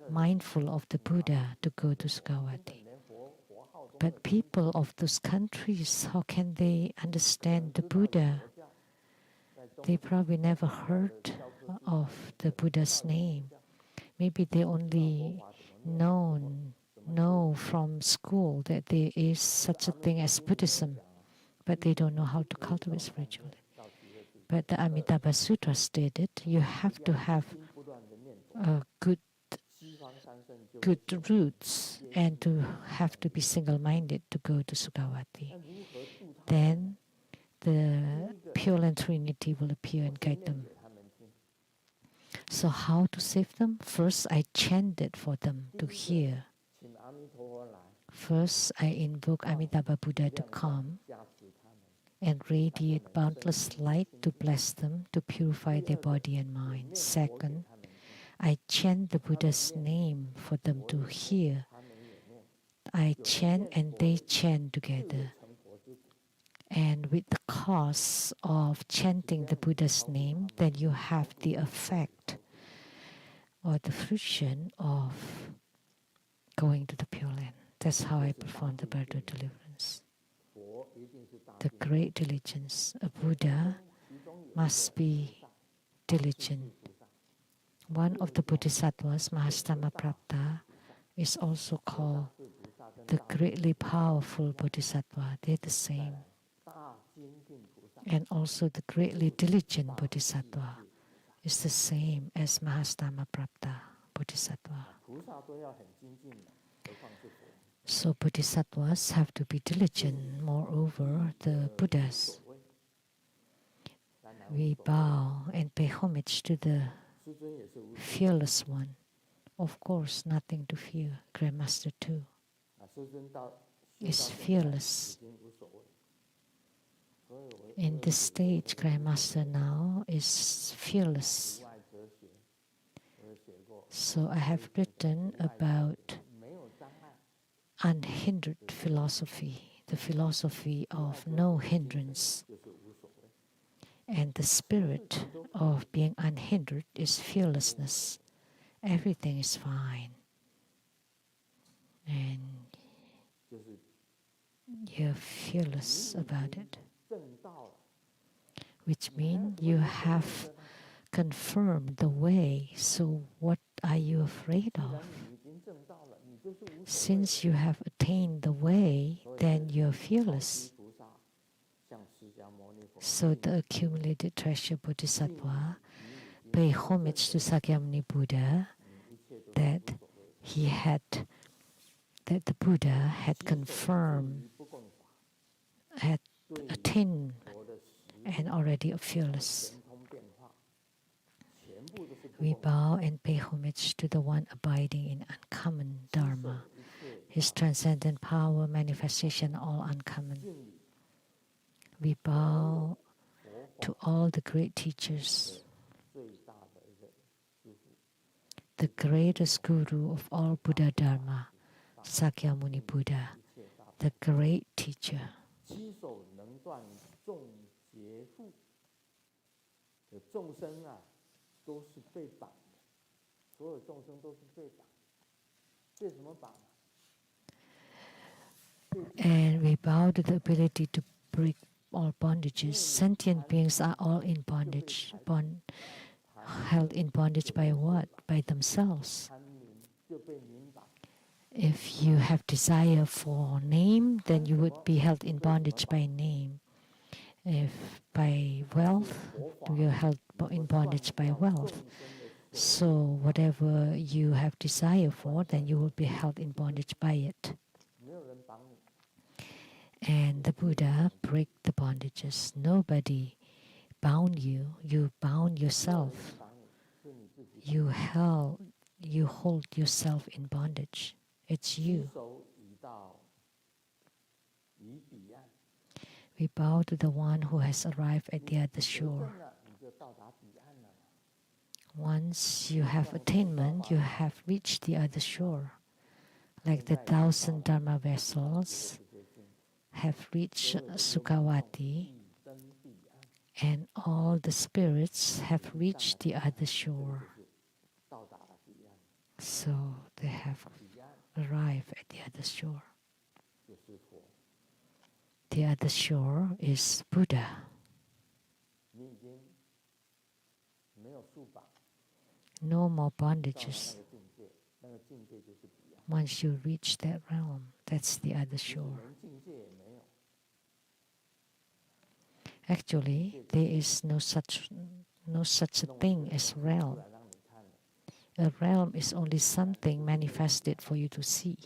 mindful of the Buddha to go to Sukhavati. But people of those countries, how can they understand the Buddha? They probably never heard of the Buddha's name. Maybe they only know from school that there is such a thing as Buddhism, but they don't know how to cultivate spiritually. But the Amitabha Sutra stated you have to have good roots and to have to be single-minded to go to Sukhavati. Then the Pure Land Trinity will appear and guide them. So how to save them? First, I chanted for them to hear. First, I invoke Amitabha Buddha to come and radiate boundless light to bless them, to purify their body and mind. Second, I chant the Buddha's name for them to hear. I chant and they chant together. And with the cause of chanting the Buddha's name, then you have the effect or the fruition of going to the Pure Land. That's how I perform the birth deliverance. The great diligence. A Buddha must be diligent. One of the Bodhisattvas, Mahastama Prapta, is also called the greatly powerful Bodhisattva. They're the same. And also the greatly diligent Bodhisattva is the same as Mahastama Prapta Bodhisattva. So Bodhisattvas have to be diligent. Moreover, the Buddhas, we bow and pay homage to the fearless one. Of course, nothing to fear. Grandmaster too is fearless. In this stage, Grandmaster now is fearless. So I have written about unhindered philosophy, the philosophy of no hindrance. And the spirit of being unhindered is fearlessness. Everything is fine. And you're fearless about it. Which means you have confirmed the way. So what are you afraid of? Since you have attained the way, then you're fearless. So the accumulated treasure Bodhisattva pay homage to Sakyamuni Buddha that the Buddha had confirmed, had attained and already fearless. We bow and pay homage to the one abiding in uncommon Dharma, his transcendent power, manifestation, all uncommon. We bow to all the great teachers, the greatest guru of all Buddha Dharma, Sakyamuni Buddha, the great teacher. And we bow to the ability to break all bondages. Sentient beings are all in bondage. Held in bondage by what? By themselves. If you have desire for name, then you would be held in bondage by name. If by wealth, you're held in bondage by wealth. So whatever you have desire for, then you will be held in bondage by it. And the Buddha break the bondages. Nobody bound you. You bound yourself. You hold yourself in bondage. It's you. We bow to the one who has arrived at the other shore. Once you have attainment, you have reached the other shore. Like the 1,000 Dharma vessels have reached Sukhavati, and all the spirits have reached the other shore. So they have arrived at the other shore. The other shore is Buddha. No more bondages. Once you reach that realm, that's the other shore. Actually, there is no such a thing as realm. A realm is only something manifested for you to see.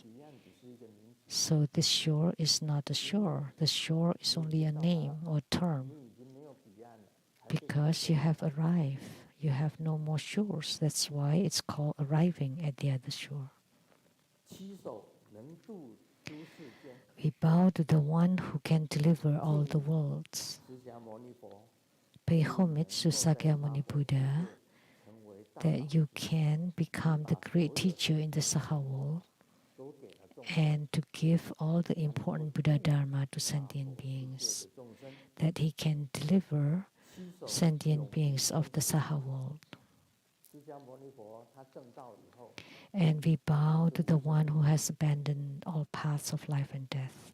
So this shore is not a shore. The shore is only a name or term. Because you have arrived, you have no more shores. That's why it's called arriving at the other shore. We bow to the one who can deliver all the worlds. Pay homage to Sakyamuni Buddha that you can become the great teacher in the Saha world and to give all the important Buddha Dharma to sentient beings, that he can deliver sentient beings of the Saha world. And we bow to the one who has abandoned all paths of life and death.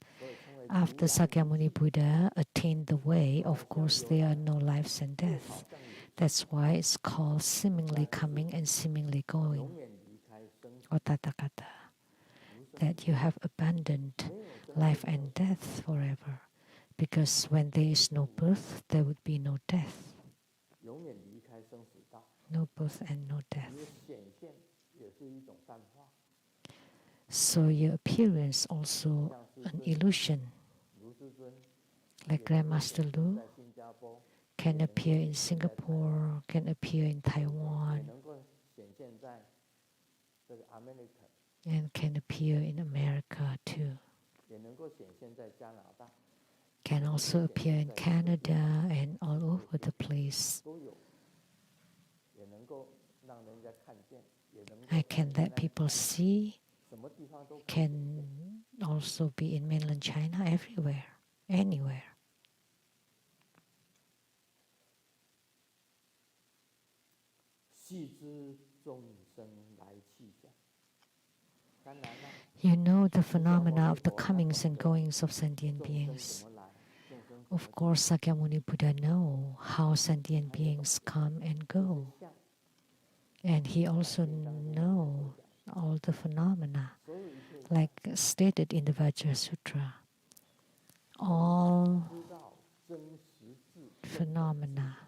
After Sakyamuni Buddha attained the way, of course, there are no lives and deaths. That's why it's called seemingly coming and seemingly going, or Tathagata, that you have abandoned life and death forever. Because when there is no birth, there would be no death. No birth and no death. So your appearance also an illusion. Like Grandmaster Lu can appear in Singapore, can appear in Taiwan, and can appear in America too. Can also appear in Canada and all over the place. I can let people see, can also be in mainland China, everywhere, anywhere. You know the phenomena of the comings and goings of sentient beings. Of course, Sakyamuni Buddha knows how sentient beings come and go. And he also knows all the phenomena, like stated in the Vajra Sutra. All phenomena,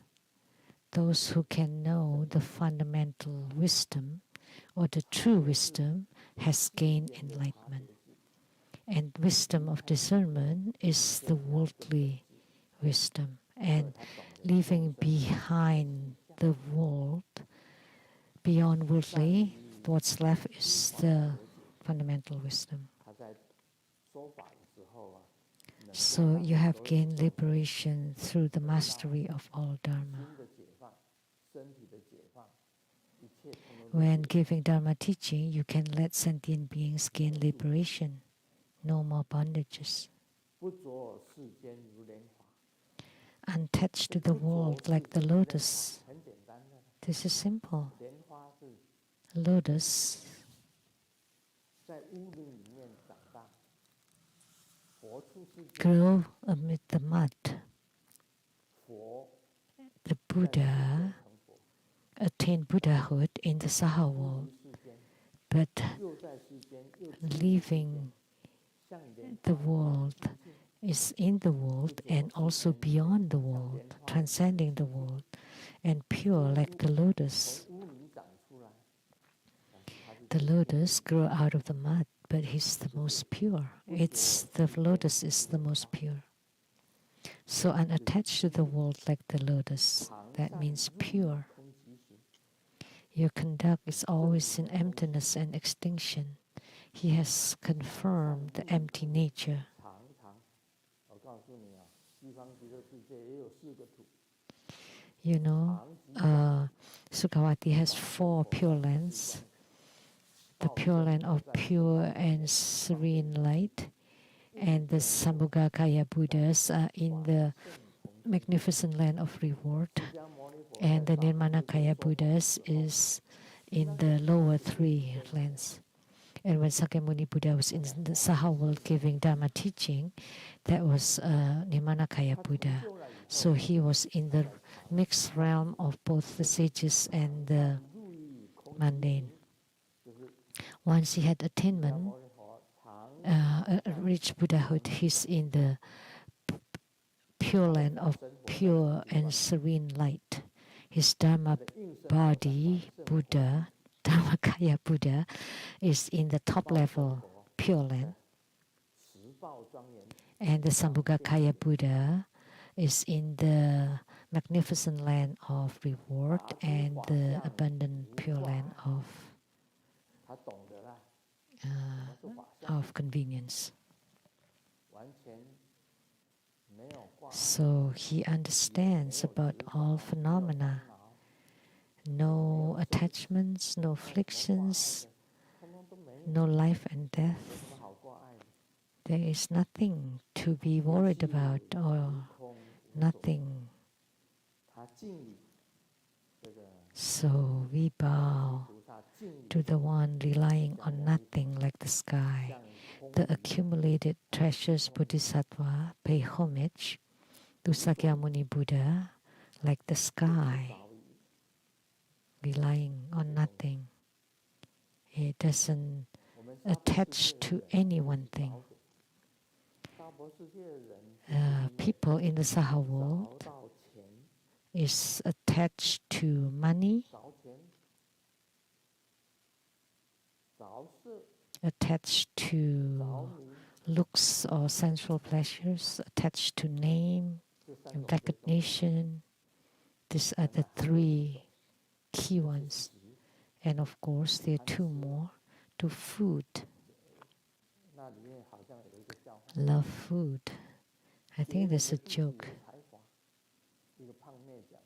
those who can know the fundamental wisdom or the true wisdom has gained enlightenment. And wisdom of discernment is the worldly wisdom. And leaving behind the world, beyond worldly, what's left is the fundamental wisdom. So you have gained liberation through the mastery of all Dharma. When giving Dharma teaching, you can let sentient beings gain liberation. No more bondages. Untouched to the world like the lotus. This is simple. Lotus grow amid the mud. The Buddha attained Buddhahood in the Saha world, but leaving the world is in the world and also beyond the world, transcending the world, and pure like the lotus. The lotus grew out of the mud, but he's the most pure. The lotus is the most pure. So unattached to the world like the lotus, that means pure. Your conduct is always in emptiness and extinction. He has confirmed the empty nature. You know, Sukhavati has 4 pure lands. The pure land of pure and serene light, and the Sambhogakaya Buddhas are in the magnificent land of reward, and the Nirmanakaya Buddhas is in the lower 3 lands. And when Sakyamuni Buddha was in the Saha world giving Dharma teaching, that was Nirmanakaya Buddha. So he was in the mixed realm of both the sages and the mundane. Once he had attainment, reached Buddhahood, he's in the pure land of pure and serene light. His Dharma body, Buddha, Dharmakaya Buddha, is in the top level, pure land. And the Sambhogakaya Buddha is in the magnificent land of reward and the abundant pure land of convenience. So he understands about all phenomena. No attachments, no afflictions, no life and death. There is nothing to be worried about or nothing So we bow 菩萨敬礼 to the one relying on nothing like the sky. 向空 The 灵 accumulated treasures Bodhisattva pay homage to Sakyamuni Buddha like the 不 sky, 早已 relying on nothing. It doesn't 我们娑婆世 attach 界 to 的人 any one 早 thing. 点娑婆世界的人就是因为 People in the Saha 找 world 到钱 is attached to money, 找钱找色 attached 找 to 名 looks or sensual pleasures, attached to name 这三 and 种最重要 recognition. These are the three key 是 ones. 食 And of course, there are two more to food. 那里面好像有一个笑话 Love food. I 别 think 人 there's 的 a 肚子有 joke. 才华一个胖妹讲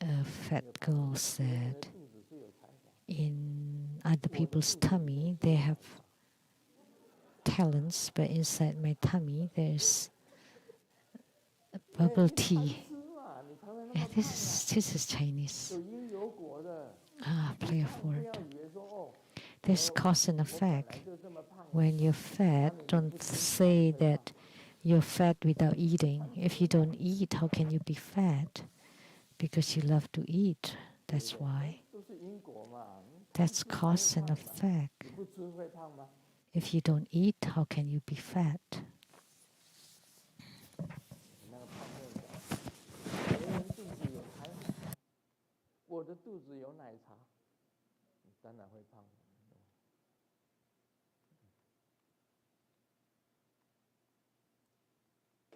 A fat 一个胖 girl 妹别人 said, 的肚子是有才华 in other 我的 people's 肚子里 tummy, 面 they 是 have 才华 talents, but inside my tummy, there's 哎 bubble 你贪 tea. 吃嘛你才会那 Yeah, 么 this 胖 is 啊 this is Chinese. 有因有果的 Ah, 你 play a 胖不 word. 要以为说哦 There's 我 cause and 我本来 effect. 就这么胖 When you're 那 fat, 你 don't 不吃 say 怎么会 that 胖 you're fat without eating. If you don't eat, how can you be fat? Because you love to eat. 对 That's 不对 why. 都是因果嘛你贪 That's 吃才会 cause and 胖嘛 effect. 你不吃会胖吗 If you don't eat, how can you be fat? 那个胖妹讲别人肚子有才华我的肚子有奶茶你当然会胖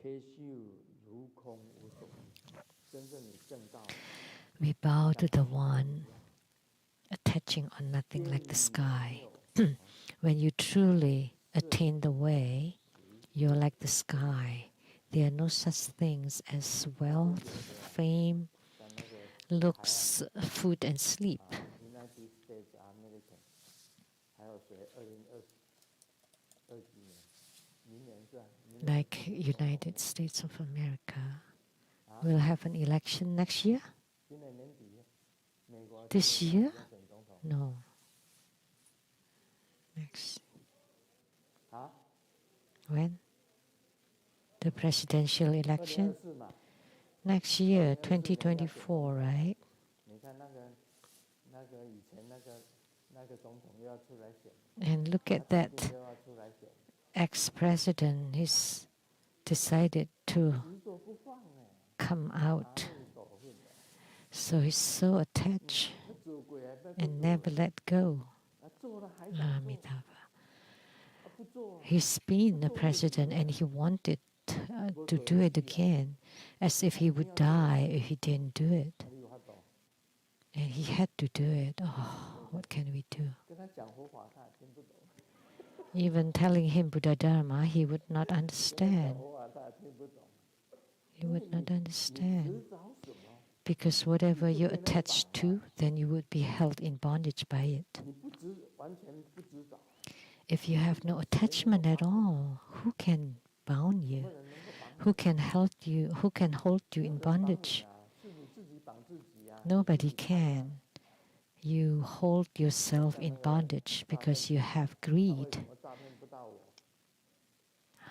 开修如空无所真正你证道 We bow to the one attaching on nothing like the sky. When you truly attain the way, you're like the sky. There are no such things as wealth, fame, 像那个 looks, food, and sleep. United States American 还有谁2020几年明年是吧明年 Like United States of America will have an election next year? 今年年底美国 This 今年 year? 要选总统 No. Next. 啊 When? The presidential election? 2024嘛 Next year, 2024, right? 你看那个以前那个总统又要出来选 And look 他 at 最 that 近又要出来选 ex-president. He's decided to 执着不放哎 come 阿 out. 弥陀佛 So he's so attached 他做鬼还不 and never let go. 他做了还想做 Amitabha. 他不做 He's been the president and he wanted to do it again, as if he would die if he didn't do it. 他有法懂 And he had to do it. Oh, what can we do? 跟他讲佛法他也听不懂 Even telling him Buddha Dharma, he would not 跟他讲 understand. 佛法他也听不懂 He would not 你 understand. 执着什么 Because whatever you're attached to, then you would be held in bondage by it. 你不执完全不执着 If you have no attachment at all, who can bound 没 you? 有人能够绑 Who can hold you? Who can hold you 没有 in 人帮你 bondage? 啊是你自己绑自己啊 Nobody can. You hold yourself in bondage because you have 那为 greed. 什么诈骗不到我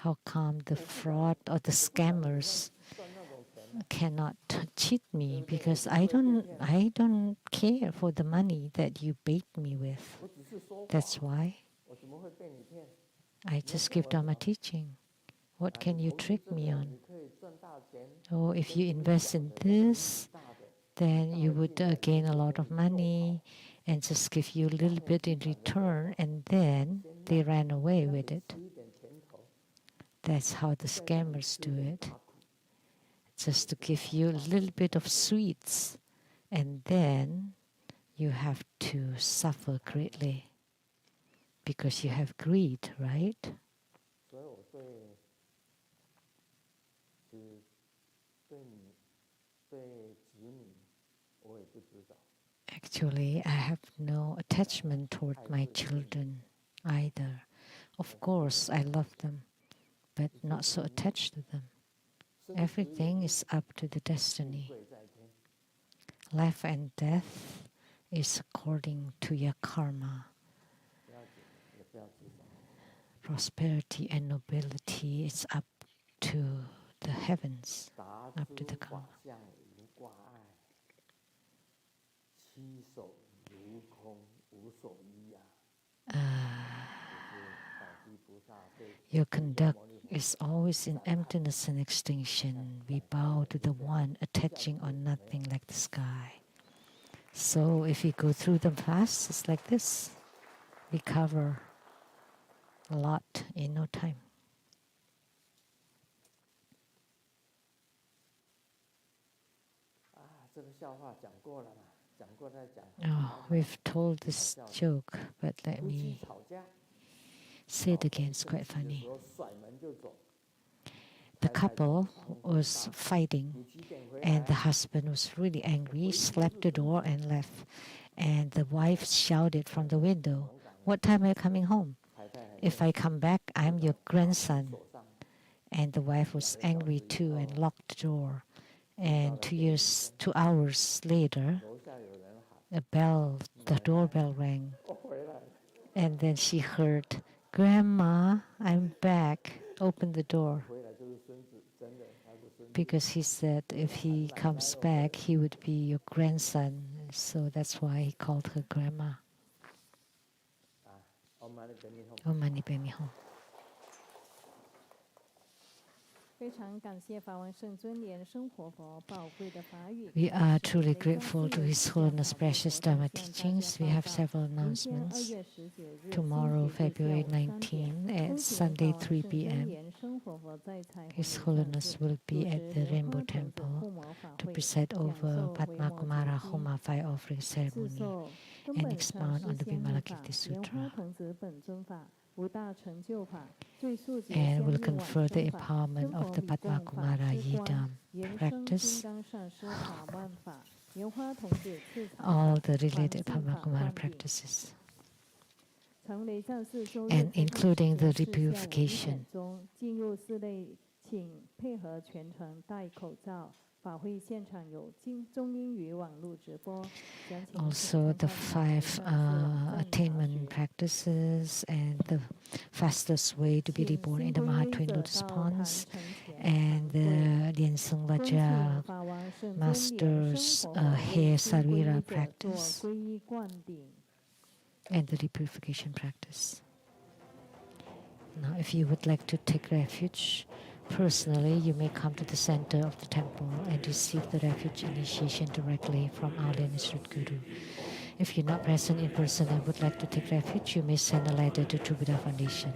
How come the fraud or the scammers 赚那种钱呢 cannot cheat me? Because I don't care for the money that you bait me with. 我只是说谎 That's why 我怎么会被你骗 I just give Dharma teaching. What can you 投资 trick 这 me 个 on? 你可以赚大钱 Oh, if you 跟你 invest 讲 in 的 this, 大的 then you would gain a lot of money and just give you a little bit in return, and then they ran away 让 with 你 it. 吃一点甜头 That's how the 再让你 scammers 吃 do 点 it, 大苦 just to give you a little bit of sweets, and then you have to suffer greatly because you have greed, right? 所以我对你对子女我也不知道 Actually, I have no attachment toward my children either. Of course, I love them, but not so attached to them. 生死有 Everything 命 is up to the 富 destiny. 贵在天 Life and death is according to your karma. 不要紧，也不要急什么。 Prosperity and nobility is up to the heavens, 达 up to 诸 the 法 karma. 相无挂碍，七手如空无所依呀。Your conduct is always in emptiness and extinction. We bow to the one attaching on nothing like the sky. So if we go through them fast, it's like this. We cover a lot in no time. 这个笑话讲过了嘛，讲过再讲。Oh, we've told this joke, but let me say it again. It's quite funny. The couple was fighting, and the husband was really angry, slapped the door and left. And the wife shouted from the window, "What time are you coming home? If I come back, I'm your grandson." And the wife was angry too and locked the door. And 2 hours later, the doorbell rang. And then she heard, "Grandma, I'm back." Open the door. Because he said if he comes back, he would be your grandson. So that's why he called her grandma. Om Mani Padme Hum. 非常感谢法王圣尊莲生活佛宝贵的法语。 We are truly grateful to His Holiness precious Dharma teachings. We have several announcements. Tomorrow, February 19, at Sunday 3 p.m., His Holiness will be at the Rainbow Temple to preside over Padma Kumara Homa fire offering ceremony and expound on the Vimalakirti Sutra. And will confer the empowerment of the Padma Kumara Yidam practice, all the related Padma Kumara practices, and including the repurification. Also the 5 attainment practices and the fastest way to be reborn in the Mahatwain Lotus Ponds, and the Liensung Vaja Master's hair Sarvira practice, and the repurification practice. Now, if you would like to take refuge personally, you may come to the center of the temple and receive the refuge initiation directly from our Lineage Guru. If you're not present in person and would like to take refuge, you may send a letter to True Buddha Foundation.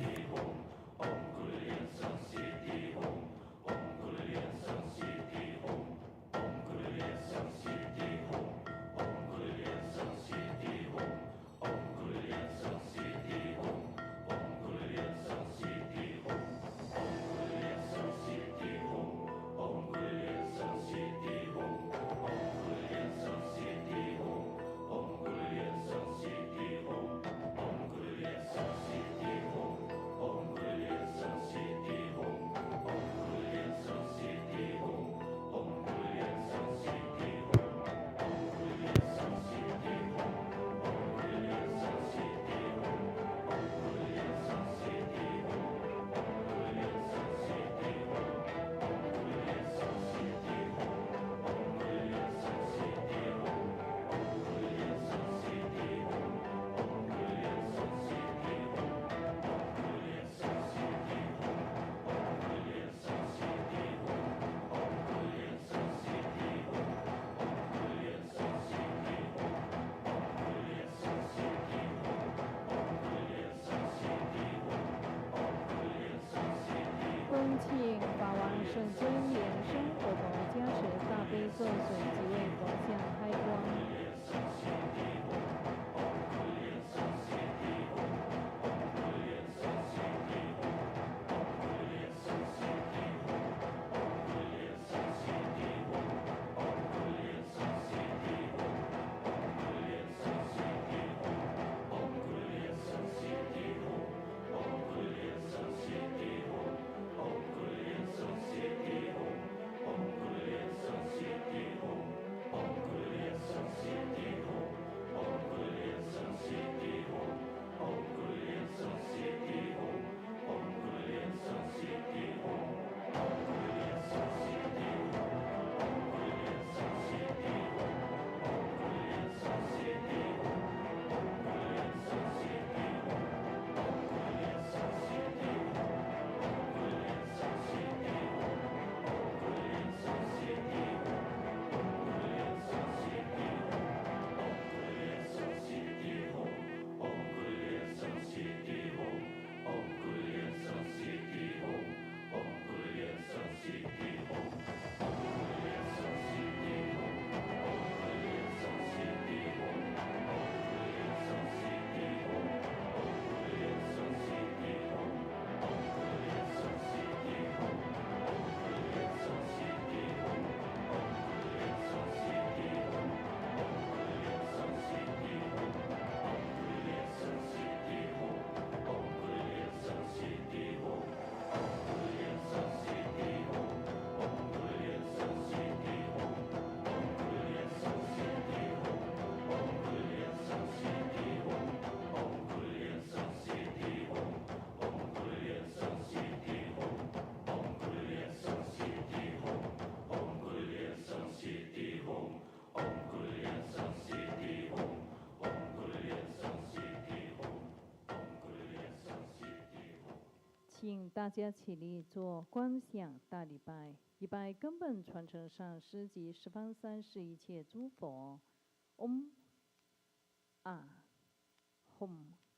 请大家起立做观想大礼拜。礼拜根本传承上师及十方三世一切诸佛。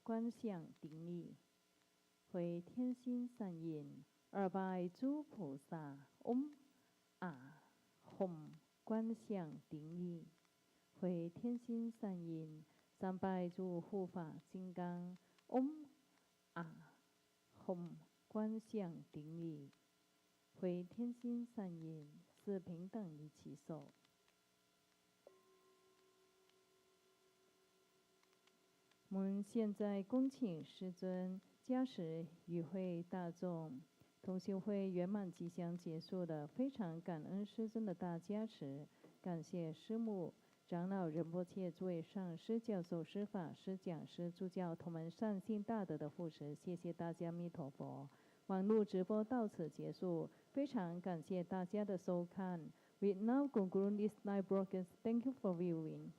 观想顶礼，回天心善印，二拜诸菩萨。观想顶礼，回天心善印，三拜诸护法金刚。观想顶礼，回天心善印，四平等一起手。我们现在恭请师尊加持与会大众，同修会圆满即将结束了，非常感恩师尊的大加持，感谢师母、长老仁波切诸位上师、教授师法师、讲师、助教同门善信大德的护持，谢谢大家，阿弥陀佛。网络直播到此结束，非常感谢大家的收看。We now conclude this live broadcast. Thank you for viewing.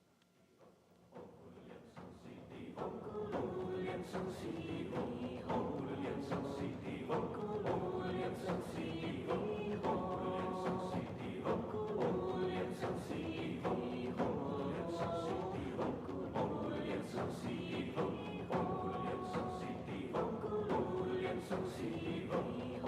生息地。